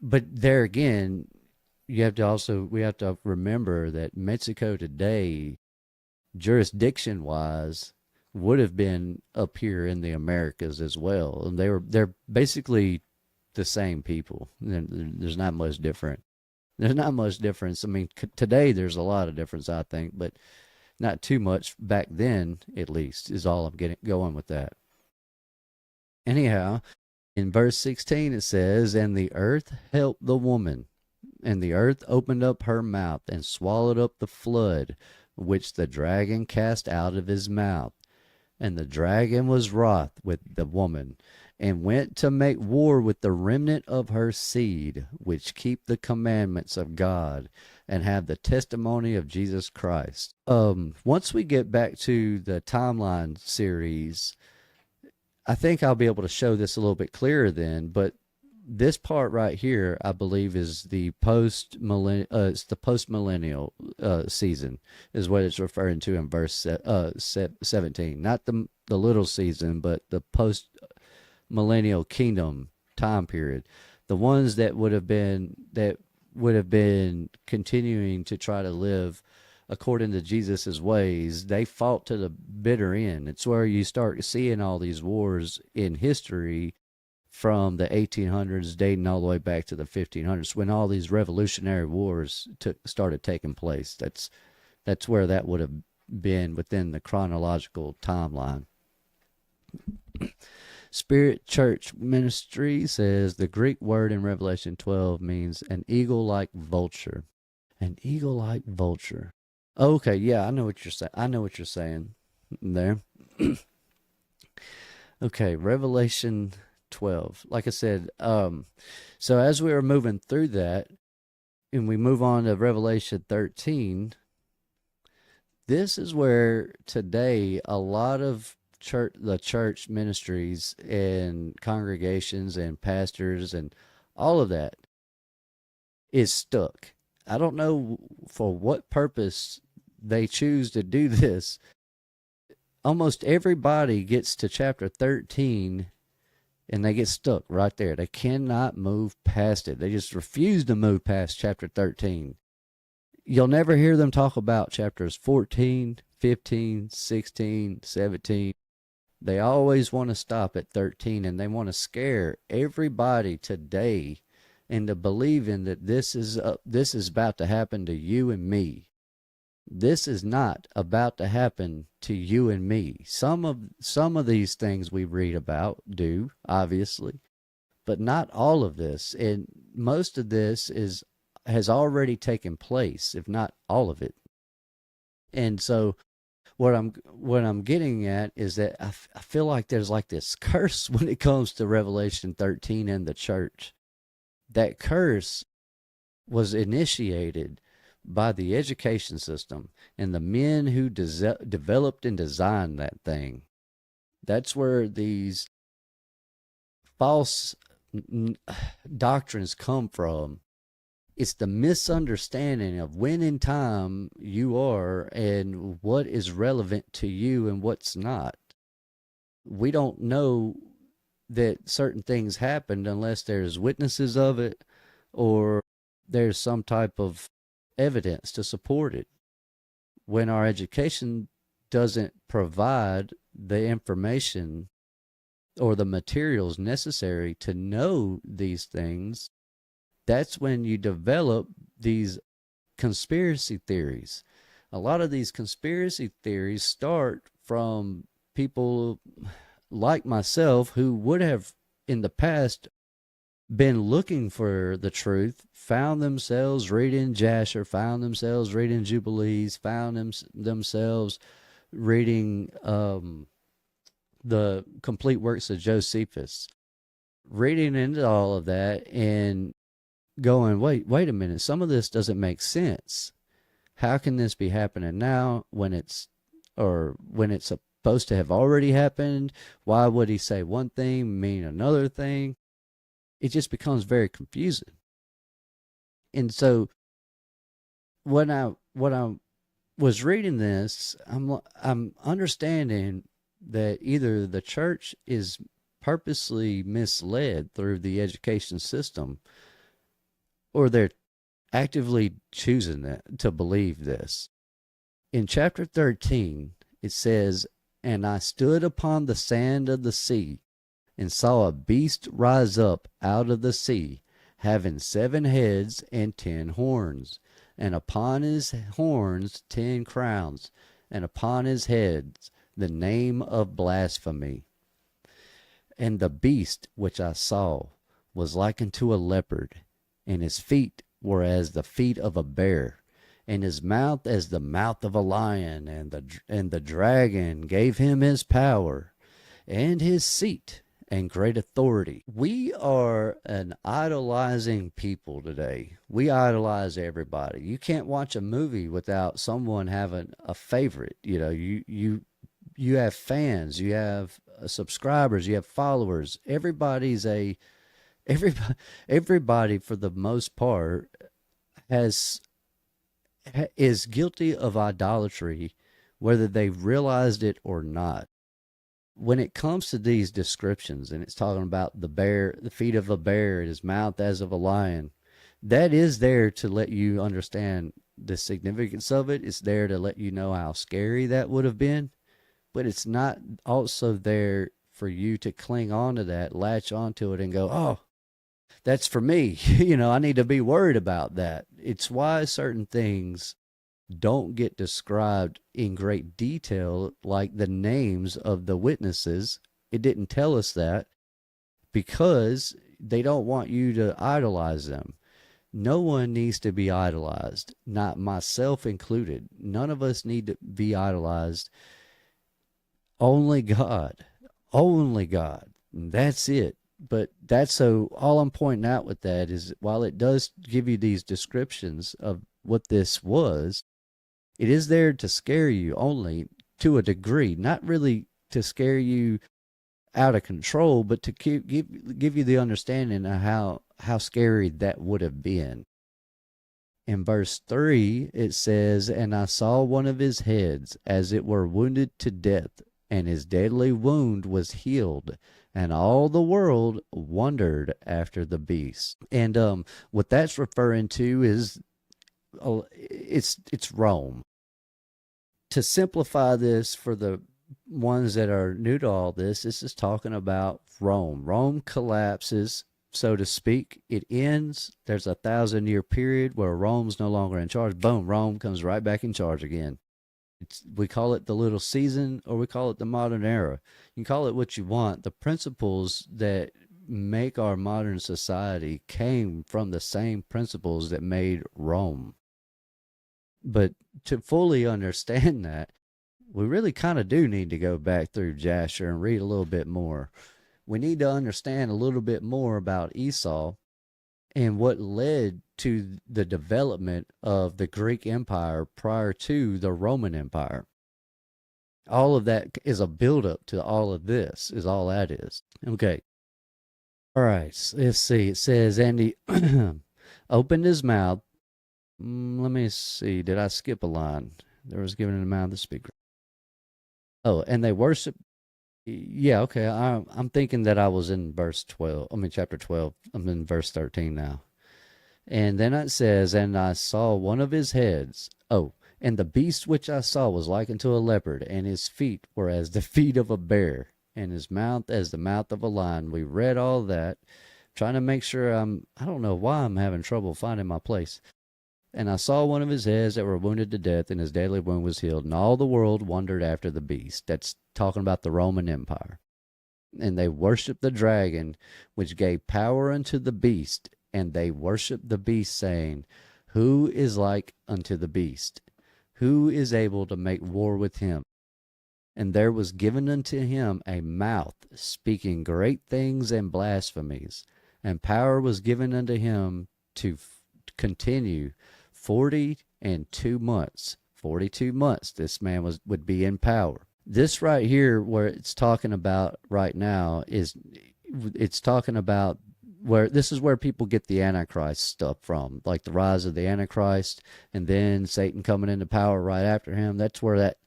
But there again, we have to remember that Mexico today, jurisdiction wise, would have been up here in the Americas as well, and they're basically the same people. There's not much different. There's not much difference. I mean, today there's a lot of difference, I think, but not too much back then, at least, is all I'm going with that. Anyhow, in verse 16 it says, and the earth helped the woman, and the earth opened up her mouth and swallowed up the flood which the dragon cast out of his mouth. And the dragon was wroth with the woman, and went to make war with the remnant of her seed, which keep the commandments of God, and have the testimony of Jesus Christ. Once we get back to the timeline series, I think I'll be able to show this a little bit clearer then, but this part right here, I believe, is the it's the post millennial season, is what it's referring to in verse 17. Not the little season, but the post millennial kingdom time period. The ones that would have been continuing to try to live according to Jesus's ways, they fought to the bitter end. It's where you start seeing all these wars in history from the 1800s dating all the way back to the 1500s, when all these revolutionary wars started taking place. That's where that would have been within the chronological timeline. Spirit Church Ministry says the Greek word in Revelation 12 means an eagle-like vulture. An eagle-like vulture. Okay, yeah, I know what you're saying. I know what you're saying there. Okay, Revelation 12. Like I said, so as we were moving through that, and we move on to Revelation 13, this is where today a lot of the church ministries and congregations and pastors and all of that is stuck. I don't know for what purpose they choose to do this. Almost everybody gets to chapter 13 and they get stuck right there. They cannot move past it. They just refuse to move past chapter 13. You'll never hear them talk about chapters 14, 15, 16, 17. They always want to stop at 13, and they want to scare everybody today into believing that this is about to happen to you and me. This is not about to happen to you and me. Some of these things we read about do, obviously, but not all of this. And most of this has already taken place, if not all of it. And so what I'm getting at is that I feel like there's like this curse when it comes to Revelation 13 and the church. That curse was initiated by the education system and the men who developed and designed that thing. That's where these false doctrines come from. It's the misunderstanding of when in time you are and what is relevant to you and what's not. We don't know that certain things happened unless there's witnesses of it or there's some type of evidence to support it. When our education doesn't provide the information or the materials necessary to know these things, that's when you develop these conspiracy theories. A lot of these conspiracy theories start from people like myself who would have in the past been looking for the truth, found themselves reading Jasher, found themselves reading Jubilees, found themselves reading the complete works of Josephus, reading into all of that and going, wait a minute, some of this doesn't make sense. How can this be happening now when it's supposed to have already happened? Why would he say one thing mean another thing? It just becomes very confusing. And so when I was reading this, I'm understanding that either the church is purposely misled through the education system, or they're actively choosing to believe this. In chapter 13, it says, "And I stood upon the sand of the sea, and saw a beast rise up out of the sea, having 7 heads and 10 horns, and upon his horns 10 crowns, and upon his heads the name of blasphemy. And the beast which I saw was like unto a leopard, and his feet were as the feet of a bear, and his mouth as the mouth of a lion, and the dragon gave him his power and his seat and great authority. We are an idolizing people today. We idolize everybody. You can't watch a movie without someone having a favorite. You have fans, you have subscribers, you have followers. Everybody everybody for the most part has is guilty of idolatry, whether they've realized it or not. When it comes to these descriptions, and it's talking about the bear, the feet of a bear, and his mouth as of a lion, that is there to let you understand the significance of it. It's there to let you know how scary that would have been, but it's not also there for you to cling on to that, latch onto it, and go, oh, that's for me. I need to be worried about that. It's why certain things don't get described in great detail, like the names of the witnesses. It didn't tell us that because they don't want you to idolize them. No one needs to be idolized, not myself included. None of us need to be idolized. Only God. Only God. That's it. But all I'm pointing out with that is, while it does give you these descriptions of what this was, it is there to scare you only to a degree, not really to scare you out of control, but to give you the understanding of how scary that would have been. In verse 3, it says, "And I saw one of his heads as it were wounded to death, and his deadly wound was healed, and all the world wondered after the beast." And what that's referring to is, it's Rome. To simplify this for the ones that are new to all this is talking about Rome. Rome collapses, so to speak. It ends. There's a 1,000-year period where Rome's no longer in charge. Boom, Rome comes right back in charge again. We call it the little season, or we call it the modern era. You can call it what you want. The principles that make our modern society came from the same principles that made Rome. But to fully understand that, we really kind of do need to go back through Jasher and read a little bit more. We need to understand a little bit more about Esau and what led to the development of the Greek Empire prior to the Roman Empire. All of that is a buildup to all of this, is all that is. Okay. All right, let's see. It says, and he opened his mouth. Let me see. Did I skip a line? There was given in the mouth to speak. Oh, and they worship. Yeah, okay. I'm thinking that I was in verse 12. Chapter 12. I'm in verse 13 now. And then it says, and I saw one of his heads. Oh, and the beast which I saw was like unto a leopard, and his feet were as the feet of a bear, and his mouth as the mouth of a lion. We read all that, trying to make sure I don't know why I'm having trouble finding my place. And I saw one of his heads that were wounded to death, and his deadly wound was healed. And all the world wondered after the beast. That's talking about the Roman Empire. And they worshiped the dragon, which gave power unto the beast. And they worshiped the beast, saying, Who is like unto the beast? Who is able to make war with him? And there was given unto him a mouth, speaking great things and blasphemies. And power was given unto him to continue 42 months. 42 months this man would be in power. This right here, where it's talking about right now, it's talking about where this is where people get the Antichrist stuff from, like the rise of the Antichrist, and then Satan coming into power right after him. That's where that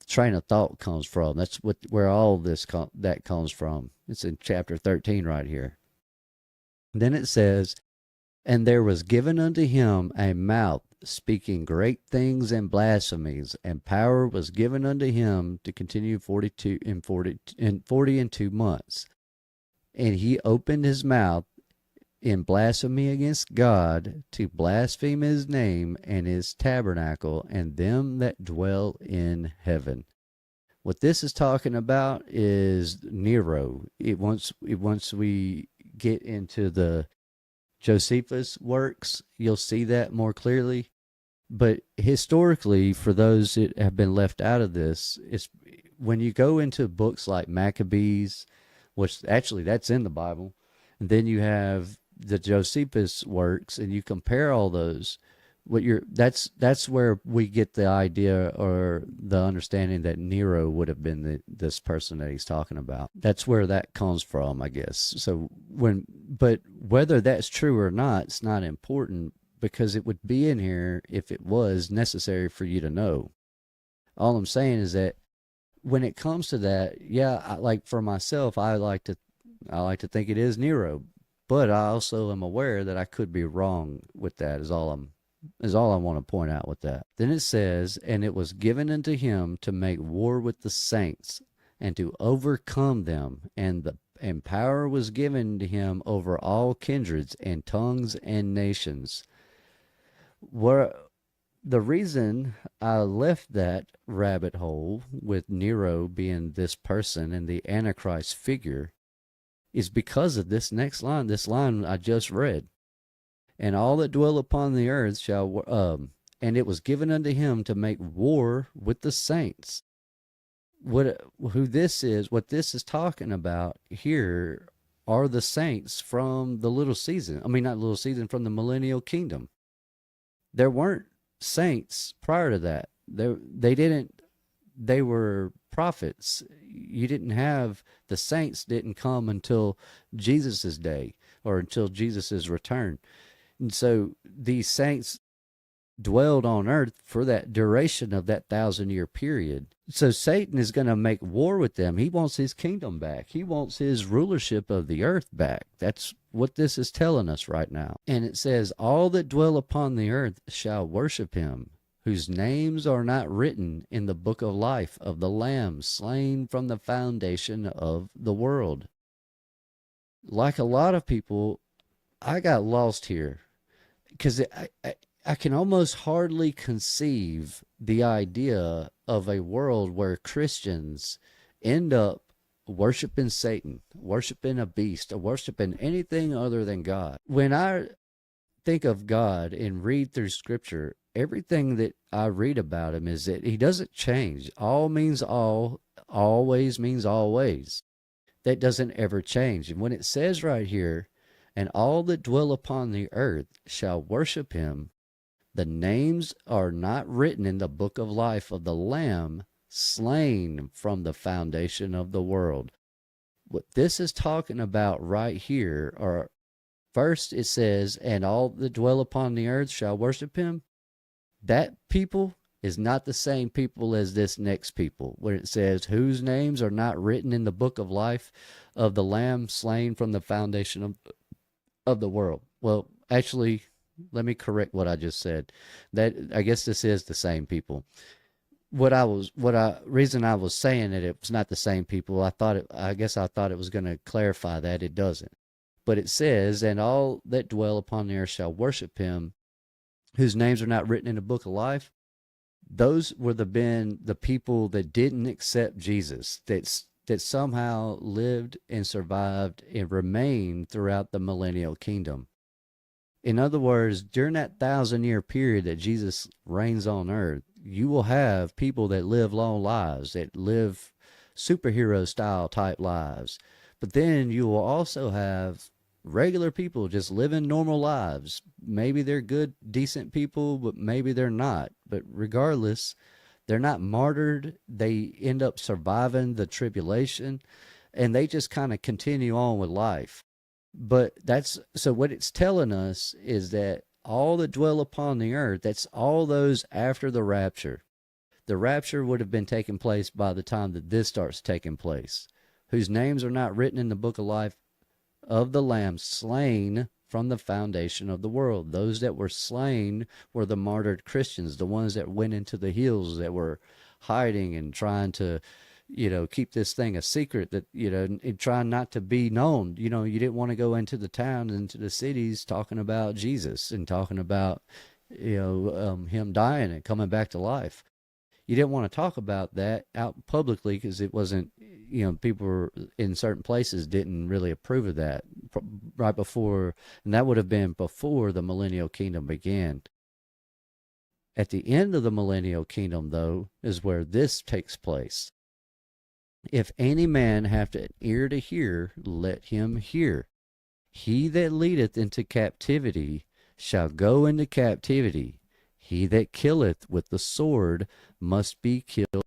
train of thought comes from. That's where all of this that comes from. It's in chapter 13 right here. Then it says, and there was given unto him a mouth, speaking great things and blasphemies, and power was given unto him to continue 42 months. And he opened his mouth in blasphemy against God, to blaspheme his name and his tabernacle and them that dwell in heaven. What this is talking about is Nero. Once we get into the Josephus works, you'll see that more clearly. But historically, for those that have been left out of this, it's when you go into books like Maccabees, which actually that's in the Bible, and then you have the Josephus works, and you compare all those. That's where we get the idea or the understanding that Nero would have been this person that he's talking about. That's where that comes from, I guess. But whether that's true or not, it's not important because it would be in here if it was necessary for you to know. All I'm saying is that when it comes to that, yeah, like for myself, I like to think it is Nero, but I also am aware that I could be wrong with that. Is all I want to point out with that. Then it says, and it was given unto him to make war with the saints and to overcome them, and power was given to him over all kindreds and tongues and nations. Where the reason I left that rabbit hole with Nero being this person and the Antichrist figure is because of this line I just read. And all that dwell upon the earth and it was given unto him to make war with the saints. What this is talking about here are the saints from the little season. I mean, not little season, from the millennial kingdom. There weren't saints prior to that. They were prophets. You didn't have, the saints didn't come until Jesus's day or until Jesus's return. And so these saints dwelled on earth for that duration of that 1,000-year period. So Satan is going to make war with them. He wants his kingdom back. He wants his rulership of the earth back. That's what this is telling us right now. And it says, all that dwell upon the earth shall worship him, whose names are not written in the book of life of the Lamb slain from the foundation of the world. Like a lot of people, I got lost here because I can almost hardly conceive the idea of a world where Christians end up worshiping Satan, worshiping a beast, or worshiping anything other than God. When I think of God and read through Scripture, everything that I read about him is that he doesn't change. All means all, always means always. That doesn't ever change. And when it says right here, and all that dwell upon the earth shall worship him, the names are not written in the book of life of the Lamb slain from the foundation of the world. What this is talking about right here, or first it says, and all that dwell upon the earth shall worship him. That people is not the same people as this next people, where it says, whose names are not written in the book of life of the Lamb slain from the foundation of the world. Well, actually, let me correct what I just said. That I guess this is the same people. Reason I was saying that it was not the same people, I guess I thought it was going to clarify that it doesn't. But it says, and all that dwell upon the earth shall worship him, whose names are not written in the book of life. Those were the people that didn't accept Jesus, that somehow lived and survived and remained throughout the millennial kingdom. In other words, during that 1,000-year period that Jesus reigns on earth, you will have people that live long lives, that live superhero style type lives. But then you will also have regular people just living normal lives. Maybe they're good, decent people, but maybe they're not. But regardless, they're not martyred. They end up surviving the tribulation, and they just kind of continue on with life. But so what it's telling us is that all that dwell upon the earth, that's all those after the rapture. The rapture would have been taking place by the time that this starts taking place, whose names are not written in the book of life of the Lamb slain from the foundation of the world. Those that were slain were the martyred Christians, the ones that went into the hills, that were hiding and trying to, keep this thing a secret, that, and trying not to be known. You didn't want to go into the town, into the cities talking about Jesus and talking about, him dying and coming back to life. You didn't want to talk about that out publicly because it wasn't, people were in certain places didn't really approve of that right before, and that would have been before the millennial kingdom began. At the end of the millennial kingdom, though, is where this takes place. If any man have an ear to hear, let him hear. He that leadeth into captivity shall go into captivity. He that killeth with the sword must be killed.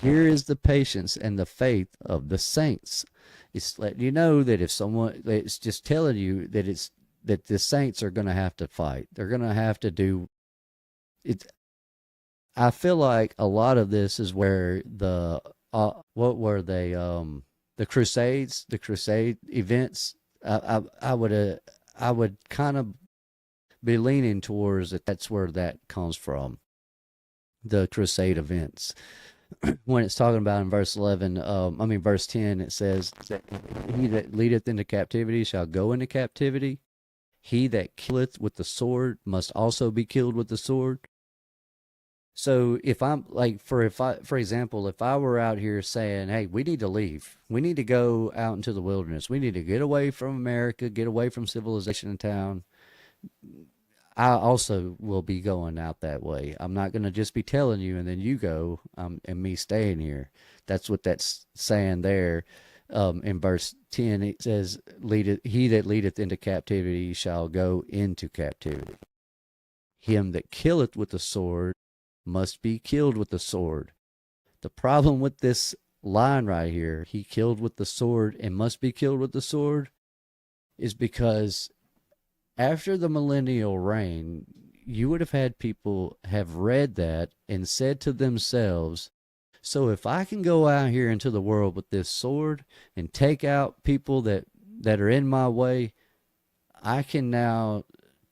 Here is the patience and the faith of the saints. It's letting you know that if someone, it's just telling you that that the saints are going to have to fight. They're going to have to do it. I feel like a lot of this is where what were they, the Crusades, the Crusade events. I would kind of be leaning towards that. That's where that comes from. The Crusade events. When it's talking about in verse 11, verse 10, it says that he that leadeth into captivity shall go into captivity. He that killeth with the sword must also be killed with the sword. So if I'm like, for example, if I were out here saying, hey, we need to leave, we need to go out into the wilderness, we need to get away from America, get away from civilization in town, I also will be going out that way. I'm not going to just be telling you and then you go, and me staying here. That's what that's saying there. In verse 10, it says, he that leadeth into captivity shall go into captivity. Him that killeth with the sword must be killed with the sword. The problem with this line right here, he killed with the sword and must be killed with the sword, is because after the millennial reign, you would have had people have read that and said to themselves, so if I can go out here into the world with this sword and take out people that are in my way, I can now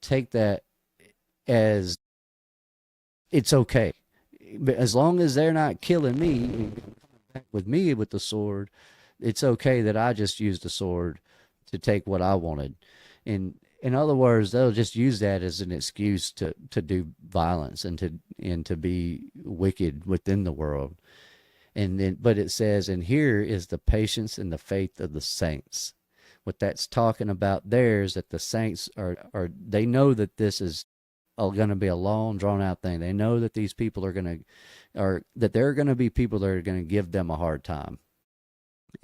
take that as it's okay. But as long as they're not killing me with me with the sword, it's okay that I just used the sword to take what I wanted. And in other words, they'll just use that as an excuse to do violence and to be wicked within the world. And then, but it says, and here is the patience and the faith of the saints. What that's talking about there is that the saints are they know that this is going to be a long, drawn out thing. They know that these people that there are going to be people that are going to give them a hard time.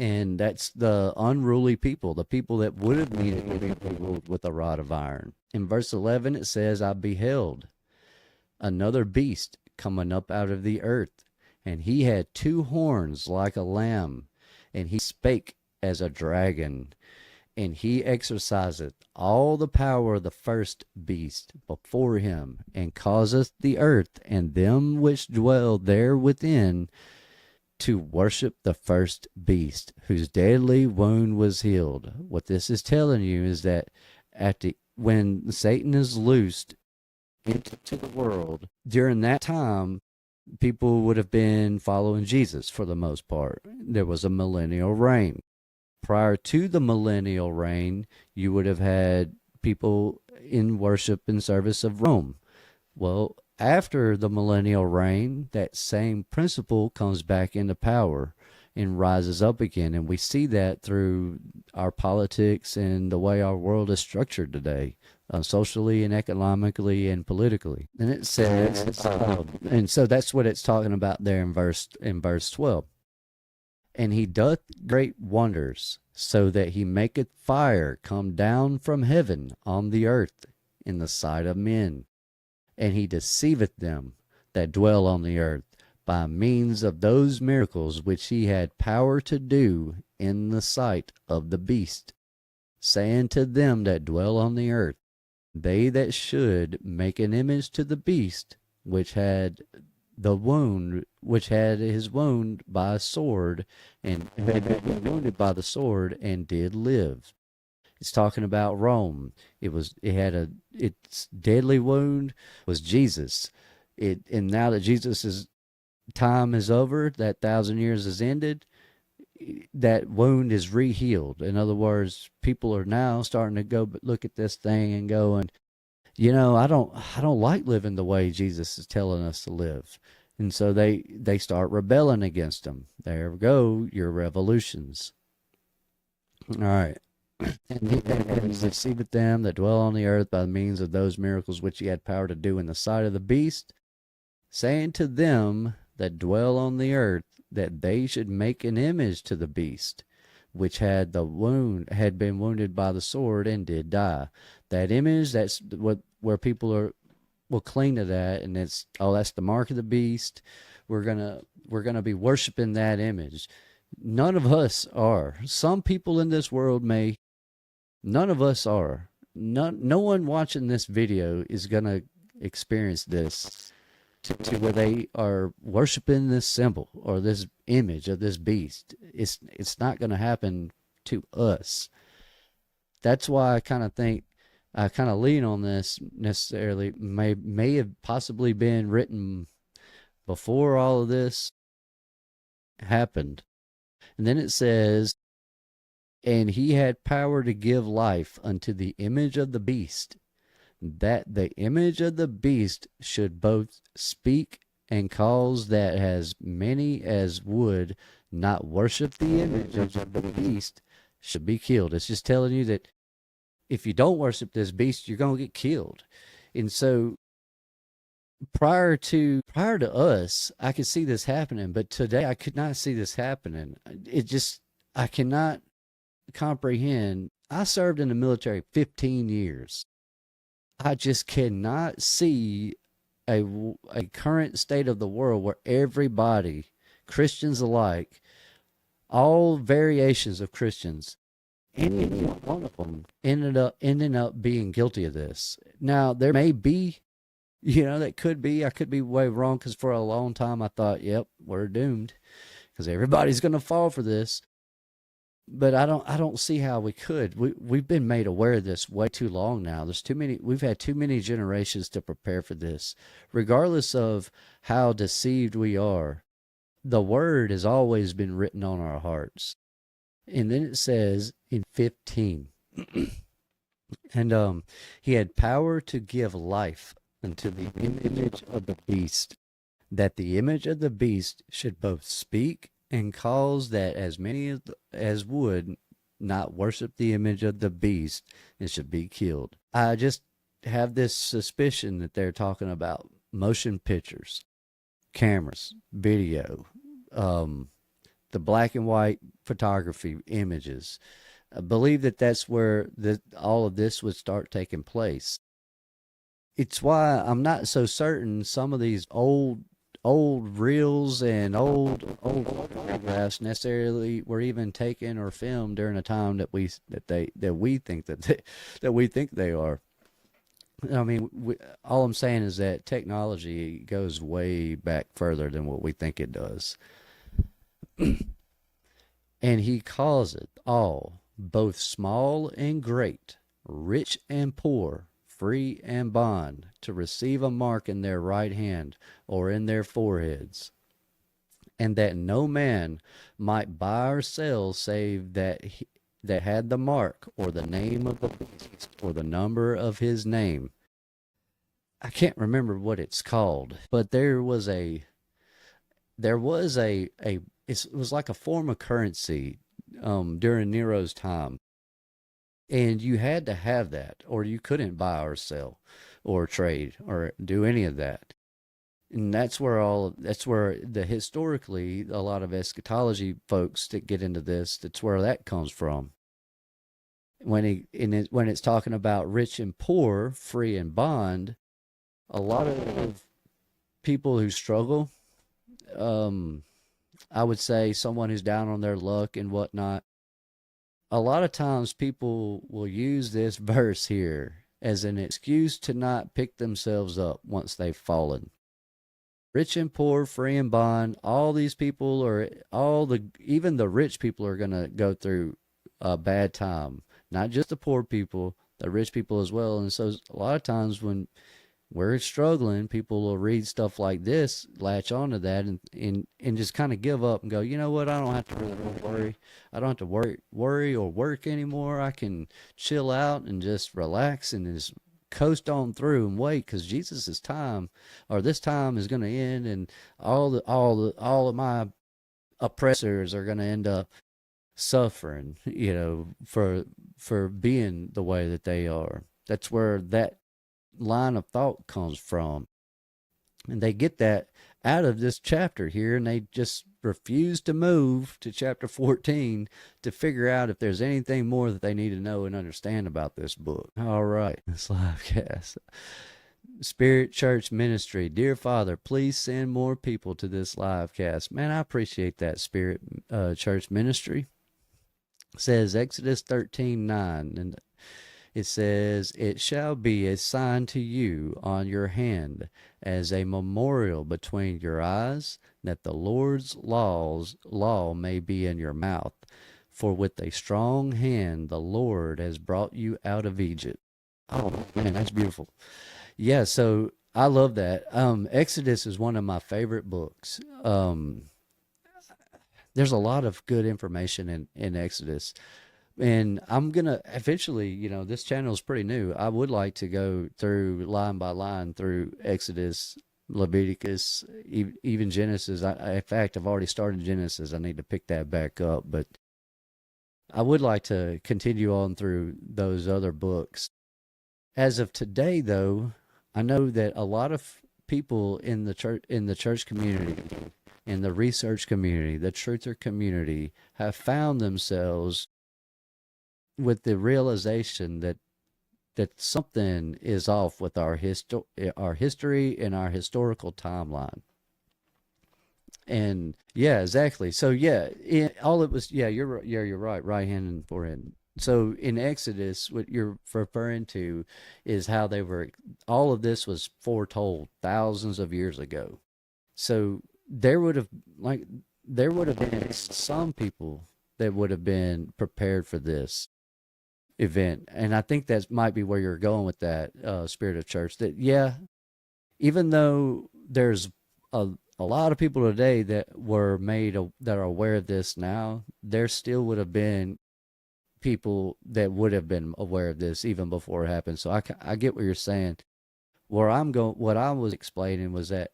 And that's the unruly people, the people that would have needed to be ruled with a rod of iron. In verse 11, it says, I beheld another beast coming up out of the earth, and he had 2 horns like a lamb, and he spake as a dragon, and he exerciseth all the power of the first beast before him, and causeth the earth and them which dwell there within to worship the first beast, whose deadly wound was healed. What this is telling you is that when Satan is loosed into the world, during that time, people would have been following Jesus for the most part. There was a millennial reign. Prior to the millennial reign, you would have had people in worship and service of Rome. Well, after the millennial reign, that same principle comes back into power and rises up again. And we see that through our politics and the way our world is structured today, socially and economically and politically. And it says, and so that's what it's talking about there in verse 12. And he doth great wonders, so that he maketh fire come down from heaven on the earth in the sight of men. And he deceiveth them that dwell on the earth by means of those miracles which he had power to do in the sight of the beast, saying to them that dwell on the earth, they that should make an image to the beast, which had his wound by a sword, and had been wounded by the sword, and did live. It's talking about Rome. Its deadly wound was Jesus. And now that Jesus' time is over, that 1,000 years is ended, that wound is re-healed. In other words, people are now starting to go look at this thing and going, I don't like living the way Jesus is telling us to live. And so they start rebelling against him. There we go, your revolutions. All right. And he deceiveth them that dwell on the earth by the means of those miracles which he had power to do in the sight of the beast, saying to them that dwell on the earth that they should make an image to the beast, which had been wounded by the sword and did die. That image, that's what where people will cling to that, and that's the mark of the beast. We're gonna be worshiping that image. None of us are. Some people in this world may. None of us are. No one watching this video is gonna experience this to where they are worshiping this symbol or this image of this beast. It's not going to happen to us. That's why I kind of lean on this necessarily may have possibly been written before all of this happened. And then it says, and he had power to give life unto the image of the beast, that the image of the beast should both speak and cause that as many as would not worship the image of the beast should be killed. It's just telling you that if you don't worship this beast, you're going to get killed. And so prior to us, I could see this happening, but today I could not see this happening. I cannot comprehend. I served in the military 15 years. I just cannot see a current state of the world where everybody, Christians alike, all variations of Christians, any one of them ended up being guilty of this. Now there may be, that could be. I could be way wrong, because for a long time I thought, yep, we're doomed, because everybody's going to fall for this. But I don't see how we could. We've been made aware of this way too long now. We've had too many generations to prepare for this. Regardless of how deceived we are, the word has always been written on our hearts. And then it says in 15, and he had power to give life unto the image of the beast, that the image of the beast should both speak and cause that as many as would not worship the image of the beast and should be killed. I just have this suspicion that they're talking about motion pictures, cameras, video, the black and white photography images. I believe that that's where all of this would start taking place. It's why I'm not so certain some of these old reels and old photographs necessarily were even taken or filmed during a time that we think they are. I mean, all I'm saying is that technology goes way back further than what we think it does. And he causeth all, both small and great, rich and poor, free and bond, to receive a mark in their right hand or in their foreheads, and that no man might buy or sell save that had the mark or the name of the beast or the number of his name. I can't remember what it's called, but it was like a form of currency during Nero's time. And you had to have that, or you couldn't buy or sell or trade or do any of that. And that's where historically, a lot of eschatology folks that get into this, that's where that comes from. When it's talking about rich and poor, free and bond, a lot of people who struggle, I would say someone who's down on their luck and whatnot, a lot of times people will use this verse here as an excuse to not pick themselves up once they've fallen. Rich and poor, free and bond, all these people even the rich people are going to go through a bad time. Not just the poor people, the rich people as well. And so a lot of times when we're struggling, people will read stuff like this, latch onto that, and just kind of give up and go, you know what, I don't have to really worry. I don't have to worry or work anymore. I can chill out and just relax and just coast on through and wait, because Jesus' time, or this time, is going to end, and all of my oppressors are going to end up suffering, for being the way that they are. That's where that line of thought comes from. And they get that out of this chapter here, and they just refuse to move to chapter 14 to figure out if there's anything more that they need to know and understand about this book. All right, this live cast. Spirit Church Ministry. Dear Father, please send more people to this live cast. Man, I appreciate that, Spirit Church Ministry. It says Exodus 13:9, and it says, "It shall be a sign to you on your hand as a memorial between your eyes, that the Lord's law may be in your mouth. For with a strong hand the Lord has brought you out of Egypt." Oh man, that's beautiful. Yeah, so I love that. Exodus is one of my favorite books. There's a lot of good information in Exodus. And I'm going to eventually, this channel is pretty new. I would like to go through line by line through Exodus, Leviticus, even Genesis. In fact, I've already started Genesis. I need to pick that back up. But I would like to continue on through those other books. As of today, though, I know that a lot of people in the church community, in the research community, the truther community, have found themselves with the realization that something is off with our history and our historical timeline. And yeah, exactly. So yeah, you're right, right hand and forehand. So in Exodus, what you're referring to is how all of this was foretold thousands of years ago. So there would have been some people that would have been prepared for this event. And I think that might be where you're going with that, Spirit of Church. That, yeah, even though there's a lot of people today that that are aware of this now, there still would have been people that would have been aware of this even before it happened. So I get what you're saying. What I was explaining was that,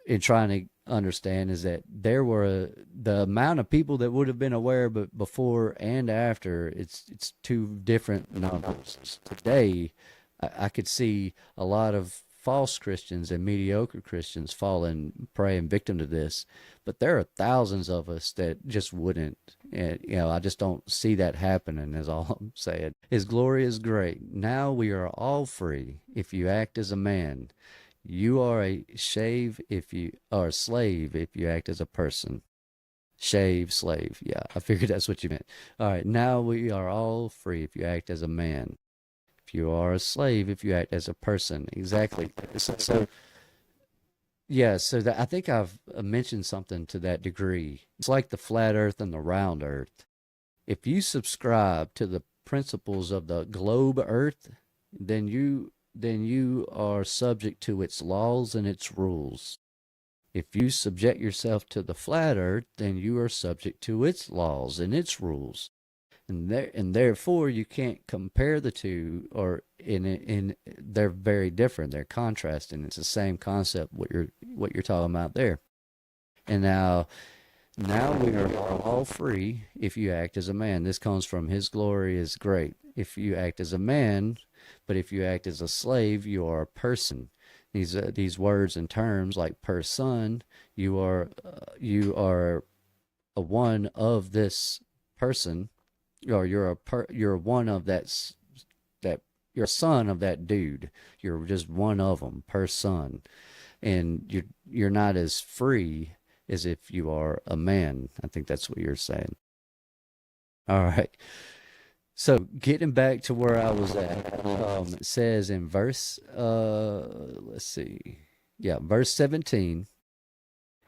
in trying to understand, is that there were the amount of people that would have been aware, but before and after, it's two different numbers. Today, I could see a lot of false Christians and mediocre Christians falling prey and victim to this, but there are thousands of us that just wouldn't. And I just don't see that happening, is all I'm saying. His glory is great. Now we are all free if you act as a man. You are a slave if you act as a person. Slave. Yeah, I figured that's what you meant. All right, now we are all free if you act as a man. If you are a slave, if you act as a person. Exactly. So yeah, so I think I've mentioned something to that degree. It's like the flat earth and the round earth. If you subscribe to the principles of the globe earth, then you are subject to its laws and its rules. If you subject yourself to the flat earth, then you are subject to its laws and its rules. And therefore you can't compare the two, or they're very different. They're contrasting. It's the same concept what you're talking about there. And now we are all free if you act as a man. This comes from His glory is great. If you act as a man, but if you act as a slave, you are a person. These words and terms like person, you are a one of this person, or you're one of that you're a son of that dude. You're just one of them, person, and you're not as free as if you are a man. I think that's what you're saying. All right. So getting back to where I was at, it says in verse, let's see, yeah, verse 17,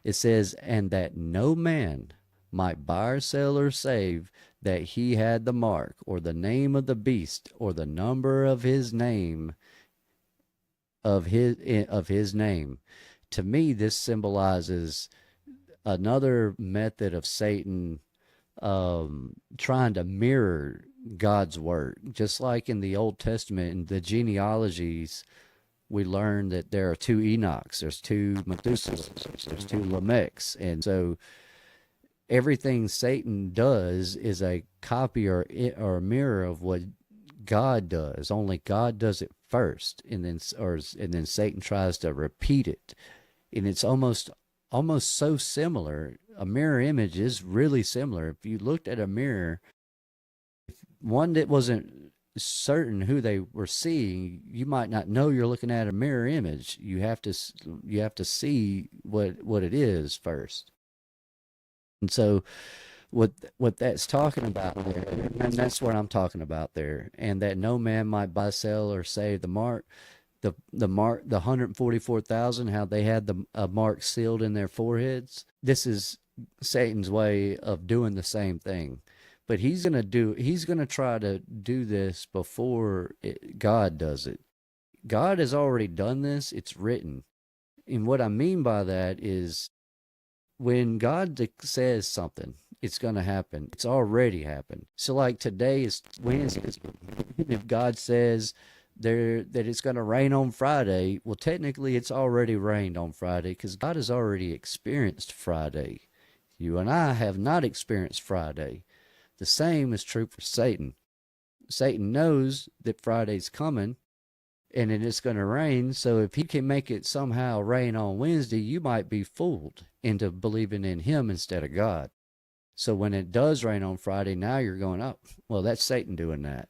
it says, "And that no man might buy or sell or save, that he had the mark, or the name of the beast, or the number of his name, of his name." To me, this symbolizes another method of Satan trying to mirror God's word. Just like in the Old Testament, in the genealogies, we learn that there are 2 Enochs, there's 2 Methuselahs, there's 2 Lamechs. And so everything Satan does is a copy or a mirror of what God does. Only God does it first, and then Satan tries to repeat it, and it's almost so similar. A mirror image is really similar. If you looked at a mirror, one that wasn't certain who they were seeing, you might not know you're looking at a mirror image. You have to see what it is first. And so what that's talking about there, and that's what I'm talking about there, and that no man might buy, sell, or save the mark, the mark, the 144,000, how they had the mark sealed in their foreheads. This is Satan's way of doing the same thing, but he's gonna try to do this before God does it. God has already done this; it's written. And what I mean by that is, when God says something, it's going to happen. It's already happened. So, like, today is Wednesday. If God says that it's going to rain on Friday, well, technically it's already rained on Friday, because God has already experienced Friday. You and I have not experienced Friday. The same is true for Satan. Satan knows that Friday's coming, and then it's going to rain. So if he can make it somehow rain on Wednesday, you might be fooled into believing in him instead of God. So when it does rain on Friday, now you're going, oh, well, that's Satan doing that.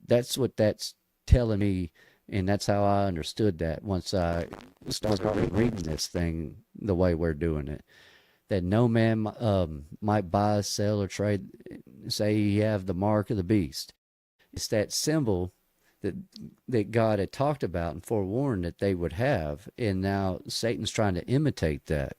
That's what that's telling me, and that's how I understood that once I started reading this thing the way we're doing it. That no man might buy, sell, or trade, say you have the mark of the beast. It's that symbol that God had talked about and forewarned that they would have, and now Satan's trying to imitate that.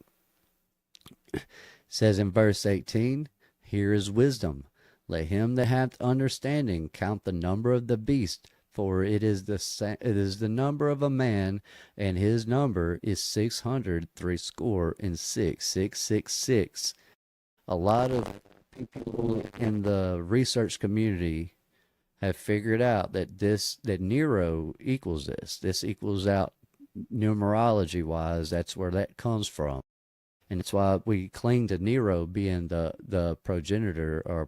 It says in verse 18, here is wisdom. Let him that hath understanding count the number of the beast, for it is the number of a man, and his number is 666, 666. A lot of people in the research community have figured out that Nero equals this. This equals out numerology wise. That's where that comes from. And it's why we cling to Nero being the progenitor or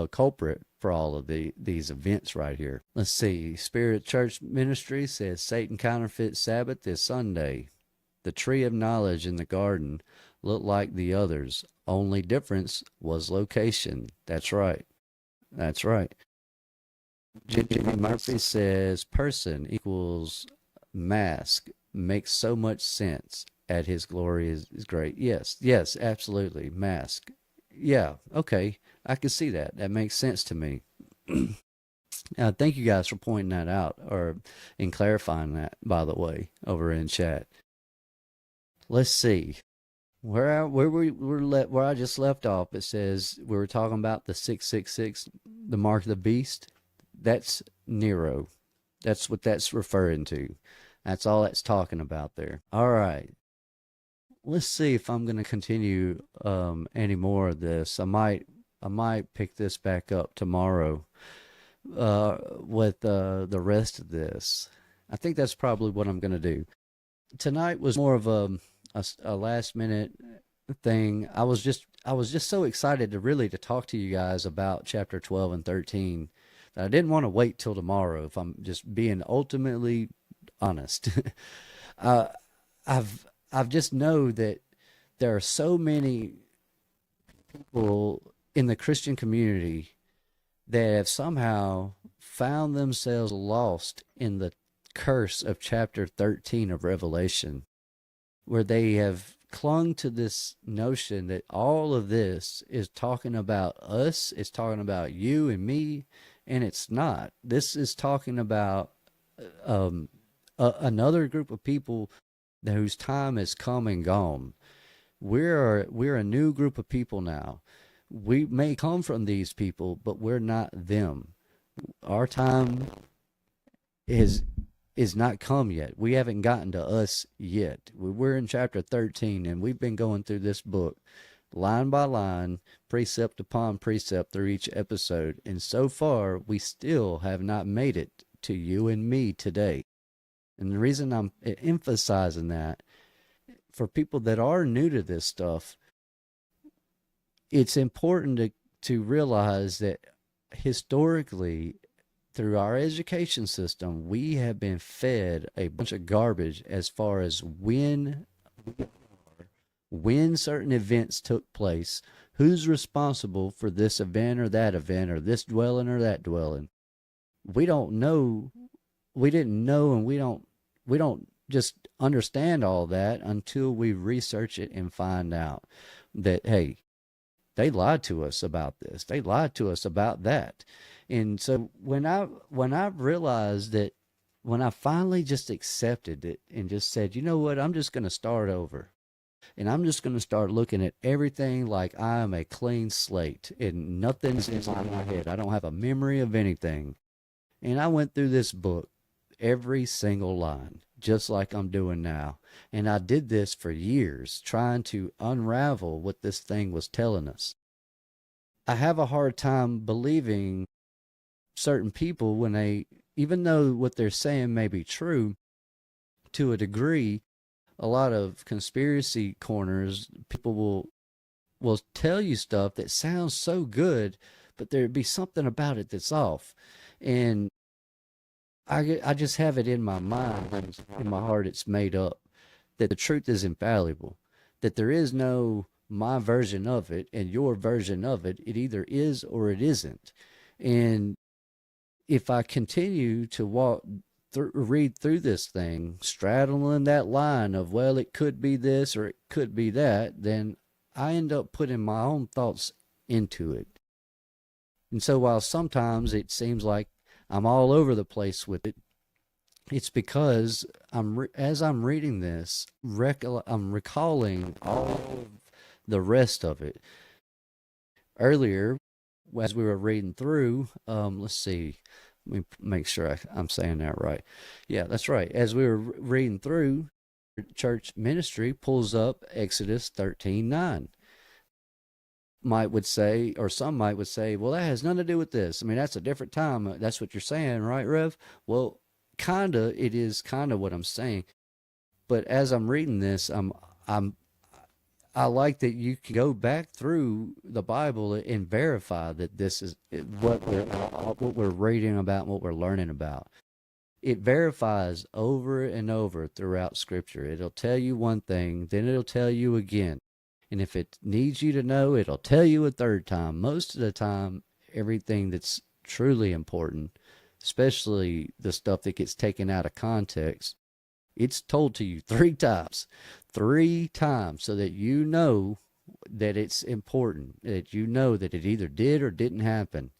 culprit for all of these events right here. Let's see. Spirit Church Ministry says Satan counterfeit Sabbath is Sunday. The tree of knowledge in the garden looked like the others. Only difference was location. That's right. That's right. Jimmy Murphy says person equals mask. Makes so much sense. At his glory is great. Yes, absolutely. Mask. Yeah, okay. I can see that. That makes sense to me. Thank you guys for pointing that out, or in clarifying that, by the way, over in chat. Let's see. Where I just left off, it says we were talking about the 666, the mark of the beast. That's Nero. That's what that's referring to. That's all that's talking about there. All right. Let's see if I'm going to continue any more of this. I might pick this back up tomorrow with the rest of this. I think that's probably what I'm going to do. Tonight was more of a last minute thing. I was just so excited to talk to you guys about chapter 12 and 13 that I didn't want to wait till tomorrow, if I'm just being ultimately honest. I've just know that there are so many people in the Christian community that have somehow found themselves lost in the curse of chapter 13 of Revelation, where they have clung to this notion that all of this is talking about us, it's talking about you and me, and it's not. This is talking about another group of people whose time has come and gone. We're a new group of people now. We may come from these people, but we're not them. Our time is not come yet. We haven't gotten to us yet. We're in chapter 13, and we've been going through this book line by line, precept upon precept through each episode, and so far we still have not made it to you and me today. And the reason I'm emphasizing that, for people that are new to this stuff, it's important to realize that historically, through our education system, we have been fed a bunch of garbage as far as when certain events took place, who's responsible for this event or this dwelling or that dwelling. We don't know. We didn't know, and we don't just understand all that until we research it and find out that, hey, they lied to us about this. They lied to us about that. And so when I realized that, when I finally just accepted it and just said, you know what, I'm just going to start over. And I'm just going to start looking at everything like I am a clean slate and nothing's inside my head. I don't have a memory of anything. And I went through this book, every single line, just like I'm doing now. And I did this for years, trying to unravel what this thing was telling us. I have a hard time believing certain people when even though what they're saying may be true to a degree, a lot of conspiracy corners, people will tell you stuff that sounds so good, but there'd be something about it that's off. And I just have it in my mind, in my heart, it's made up that the truth is infallible, that there is no my version of it and your version of it. It either is or it isn't. And if I continue to read through this thing, straddling that line of, well, it could be this or it could be that, then I end up putting my own thoughts into it. And so while sometimes it seems like I'm all over the place with it, it's because as I'm reading this, I'm recalling all of the rest of it. Earlier, as we were reading through, let's see, let me make sure I'm saying that right. Yeah, that's right. As we were reading through, church ministry pulls up Exodus 13:9. Might would say, or some might would say, well, that has nothing to do with this. I mean, that's a different time. That's what you're saying, right, Rev? Well, it is kind of what I'm saying. But as I'm reading this, I like that you can go back through the Bible and verify that this is what we're reading about, and what we're learning about. It verifies over and over throughout Scripture. It'll tell you one thing, then it'll tell you again. And if it needs you to know, it'll tell you a third time. Most of the time, everything that's truly important, especially the stuff that gets taken out of context, it's told to you three times, so that you know that it's important, that you know that it either did or didn't happen.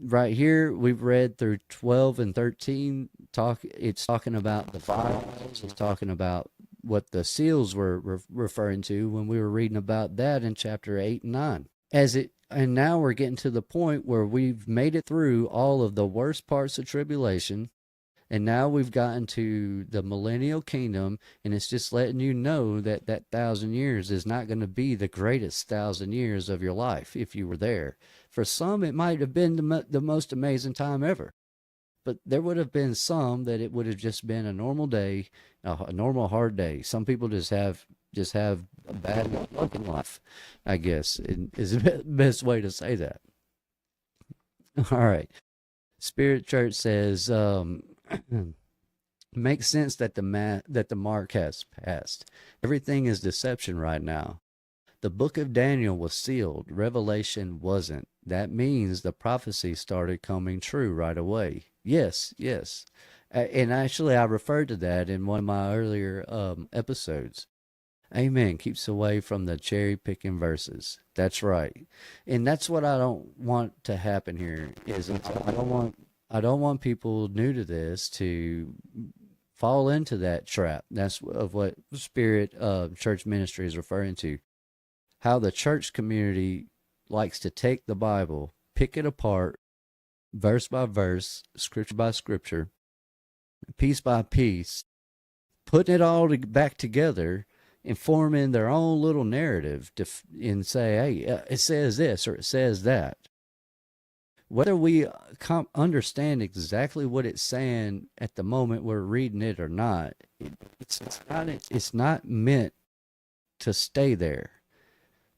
Right here, we've read through 12 and 13. It's talking about the vials. It's talking about what the seals were referring to when we were reading about that in chapter 8 and 9. And now we're getting to the point where we've made it through all of the worst parts of tribulation. And now we've gotten to the millennial kingdom, and it's just letting you know that 1,000 years is not going to be the greatest 1,000 years of your life if you were there. For some, it might have been the most amazing time ever. But there would have been some that it would have just been a normal day, a normal hard day. Some people just have a bad luck in life, I guess, is the best way to say that. All right. Spirit Church says, makes sense that the mark has passed. Everything is deception right now. The book of Daniel was sealed. Revelation wasn't. That means the prophecy started coming true right away. Yes. And actually, I referred to that in one of my earlier episodes. Amen. Keeps away from the cherry picking verses. That's right. And that's what I don't want to happen here. I don't want people new to this to fall into that trap. That's of what Spirit Church Ministry is referring to. How the church community likes to take the Bible, pick it apart, verse by verse, scripture by scripture, piece by piece, putting it all back together and forming their own little narrative and say, hey, it says this or it says that. Whether we understand exactly what it's saying at the moment we're reading it or not, it's not meant to stay there.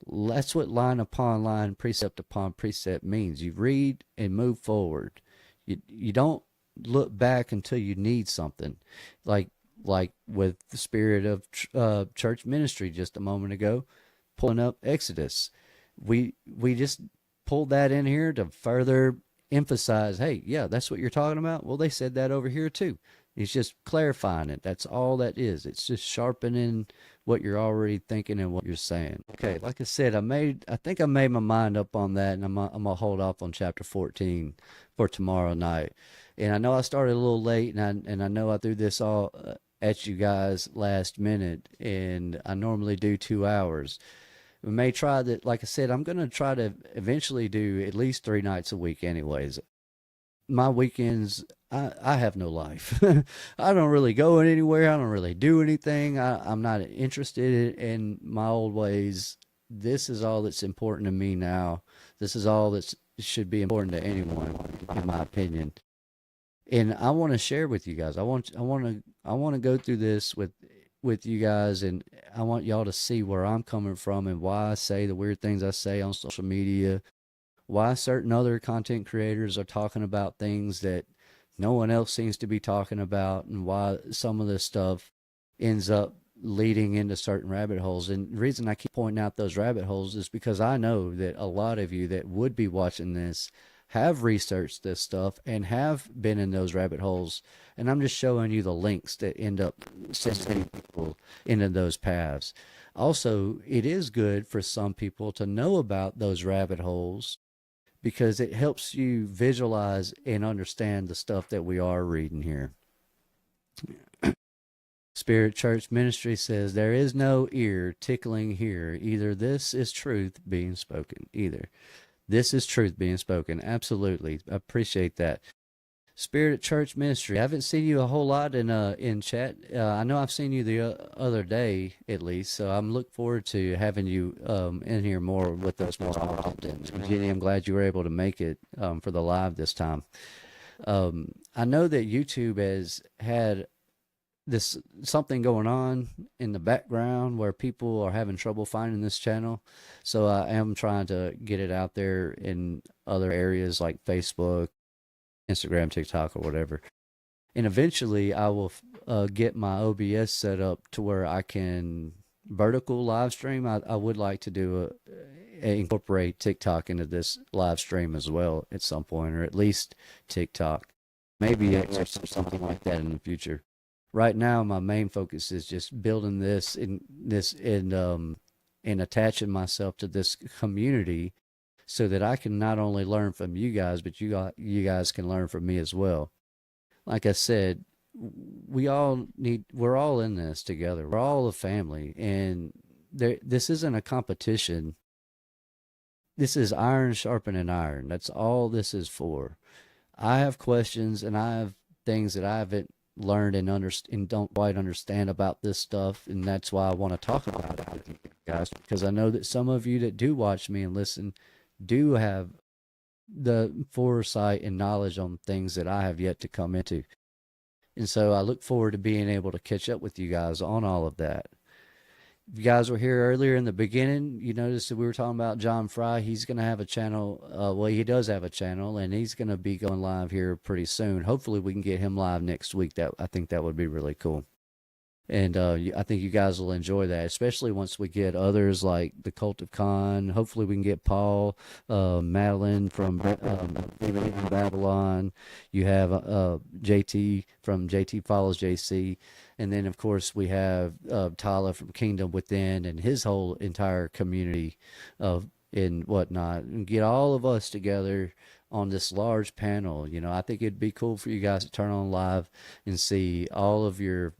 That's what line upon line, precept upon precept means. You read and move forward. You don't look back until you need something, like like with the spirit of church ministry just a moment ago, pulling up Exodus. We just pulled that in here to further emphasize. Hey, yeah, that's what you're talking about. Well, they said that over here too. It's just clarifying it. That's all that is. It's just sharpening what you're already thinking and what you're saying. Okay, like I said, I think I made my mind up on that, and I'm gonna hold off on chapter 14 for tomorrow night. And I know I started a little late, and I know I threw this all at you guys last minute, and I normally do 2 hours. We may try that. Like I said, I'm gonna try to eventually do at least 3 nights a week, anyways. My weekends, I have no life. I don't really go anywhere. I don't really do anything. I'm not interested in my old ways. This is all that's important to me now. This is all that should be important to anyone, in my opinion. And I want to share with you guys. I want to go through this with you guys, and I want y'all to see where I'm coming from and why I say the weird things I say on social media, why certain other content creators are talking about things that no one else seems to be talking about, and why some of this stuff ends up leading into certain rabbit holes. And the reason I keep pointing out those rabbit holes is because I know that a lot of you that would be watching this have researched this stuff and have been in those rabbit holes. And I'm just showing you the links that end up sending people into those paths. Also, it is good for some people to know about those rabbit holes because it helps you visualize and understand the stuff that we are reading here. Spirit Church Ministry says, there is no ear tickling here. Either this is truth being spoken. Either this is truth being spoken. Absolutely. I appreciate that. Spirit Church Ministry. I haven't seen you a whole lot in chat. I know I've seen you the other day at least, so I'm looking forward to having you in here more with us more often. Jenny, I'm glad you were able to make it for the live this time. I know that YouTube has had this something going on in the background where people are having trouble finding this channel, so I am trying to get it out there in other areas like Facebook, Instagram, TikTok, or whatever. And eventually I will get my OBS set up to where I can vertical live stream. I would like to do incorporate TikTok into this live stream as well at some point, or at least TikTok, maybe X or something like that in the future. Right now, my main focus is just building this and attaching myself to this community so that I can not only learn from you guys, but you guys can learn from me as well. Like I said, we're all in this together. We're all a family, and this isn't a competition. This is iron sharpening iron. That's all this is for. I have questions, and I have things that I haven't learned and don't quite understand about this stuff, and that's why I want to talk about it with you guys, because I know that some of you that do watch me and listen do have the foresight and knowledge on things that I have yet to come into. And so I look forward to being able to catch up with you guys on all of that. If you guys were here earlier in the beginning, you noticed that we were talking about John Fry. He's going to have a channel. Well, he does have a channel, and he's going to be going live here pretty soon. Hopefully we can get him live next week. I think that would be really cool. And I think you guys will enjoy that, especially once we get others like the Cult of Khan. Hopefully we can get Paul, Madeline from Babylon. You have JT from JT Follows JC. And then, of course, we have Tyler from Kingdom Within and his whole entire community and whatnot. And get all of us together on this large panel. I think it'd be cool for you guys to turn on live and see all of your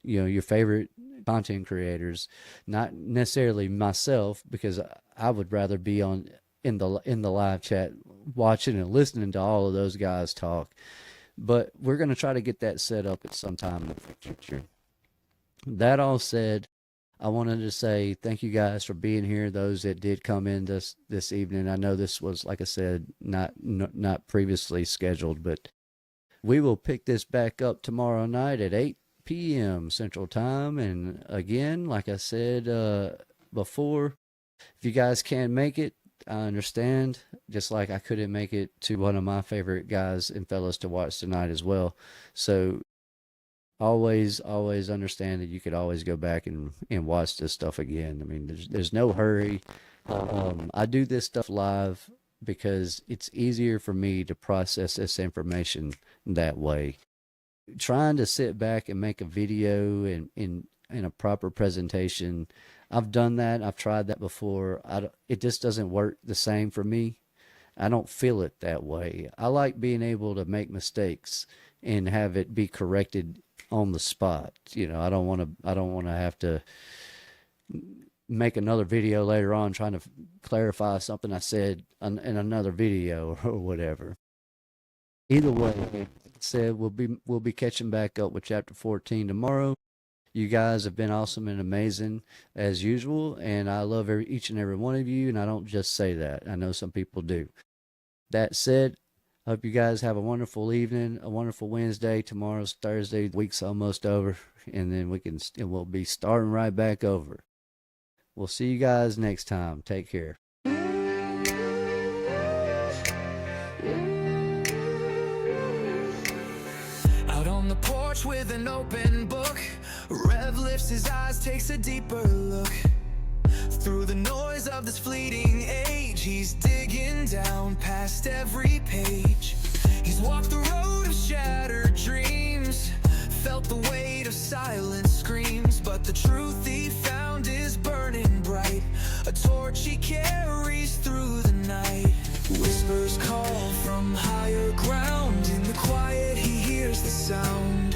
your favorite content creators, not necessarily myself, because I would rather be in the live chat watching and listening to all of those guys talk. But we're going to try to get that set up at some time in the future. That all said, I wanted to say thank you guys for being here. Those that did come in this evening. I know this was, like I said, not previously scheduled, but we will pick this back up tomorrow night at 8 p.m. Central Time. And again, like I said, before. If you guys can't make it, I understand. Just like I couldn't make it to one of my favorite guys and fellas to watch tonight as well. So always understand that you could always go back and watch this stuff again. I mean, there's no hurry. I do this stuff live because it's easier for me to process this information that way. Trying to sit back and make a video and in a proper presentation, I've done that. I've tried that before. It just doesn't work the same for me. I don't feel it that way. I like being able to make mistakes and have it be corrected on the spot. You know, I don't want to have to make another video later on trying to clarify something I said in another video or whatever. Either way, like I said, we'll be catching back up with chapter 14 tomorrow. You guys have been awesome and amazing as usual, and I love each and every one of you, and I don't just say that. I know some people do. That said, I hope you guys have a wonderful evening, a wonderful Wednesday. Tomorrow's Thursday, the week's almost over, and then we'll be starting right back over. We'll see you guys next time. Take care. Out on the porch with an open book, Rev lifts his eyes, takes a deeper look. Through the noise of this fleeting age, he's digging down past every page. He's walked the road of shattered dreams, felt the weight of silent screams, but the truth he found is burning bright, a torch he carries through the night. Whispers call from higher ground, in the quiet he hears the sound.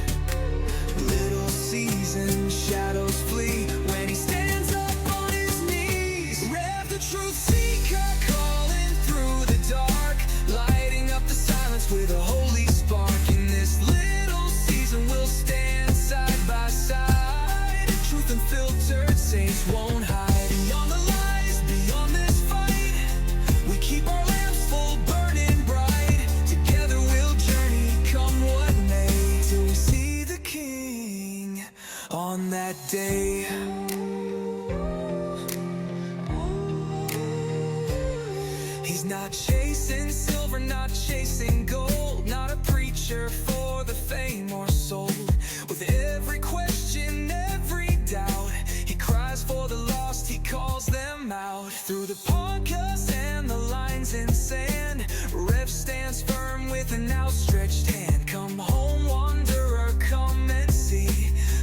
Little seasoned shadows flee when he stands up on his knees. Rev the truth seeker calling through the dark, lighting up the silence with a holy spark. In this little season we'll stand side by side, truth unfiltered, saints won't hide. Beyond the lies, beyond this fight, we keep our lamps full, burning bright. Together we'll journey, come what may, till we see the King on that day. He's not chasing silver, not chasing gold, not a preacher for the fame or soul. With every question, every doubt, he cries for the lost, he calls them out. Through the podcast and the lines in sand, Rev stands firm with an outstretched hand. Come home, wanderer, come and see.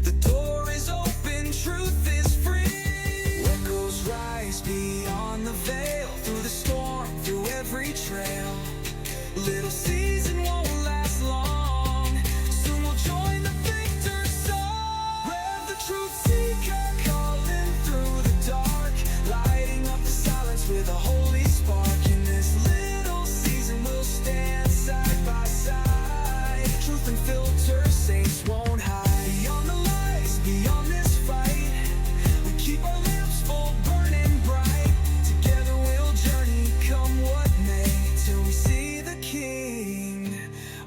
The door is open, truth is free. Echoes rise beyond the veil, through the storm, through every trail. Little season won't last long, soon we'll join the victor's song. Rev the truth seeker calling through the dark, lighting up the silence with a holy spark. In this little season we'll stand side by side, truth unfiltered, saints won't hide. Beyond the lies, beyond this fight, we keep our lamps full, burning bright. Together we'll journey, come what may, till we see the King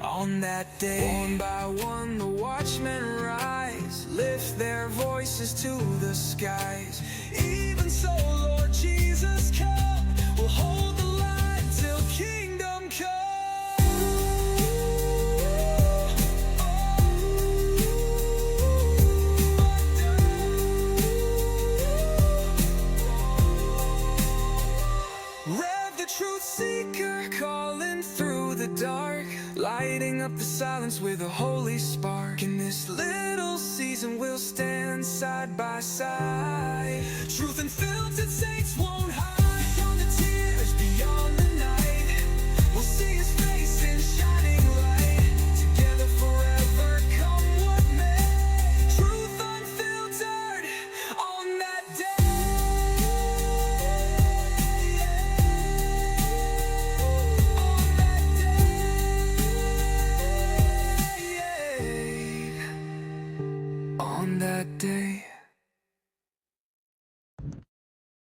on that day. One by one the watchmen rise, lift their voices to the skies. Even so, Lord Jesus, come, we'll hold the light till kingdom come. Rev the truth seeker calling through the dark, lighting up the silence with a holy spark. In this little season we'll stand side by side, truth and filtered, saints won't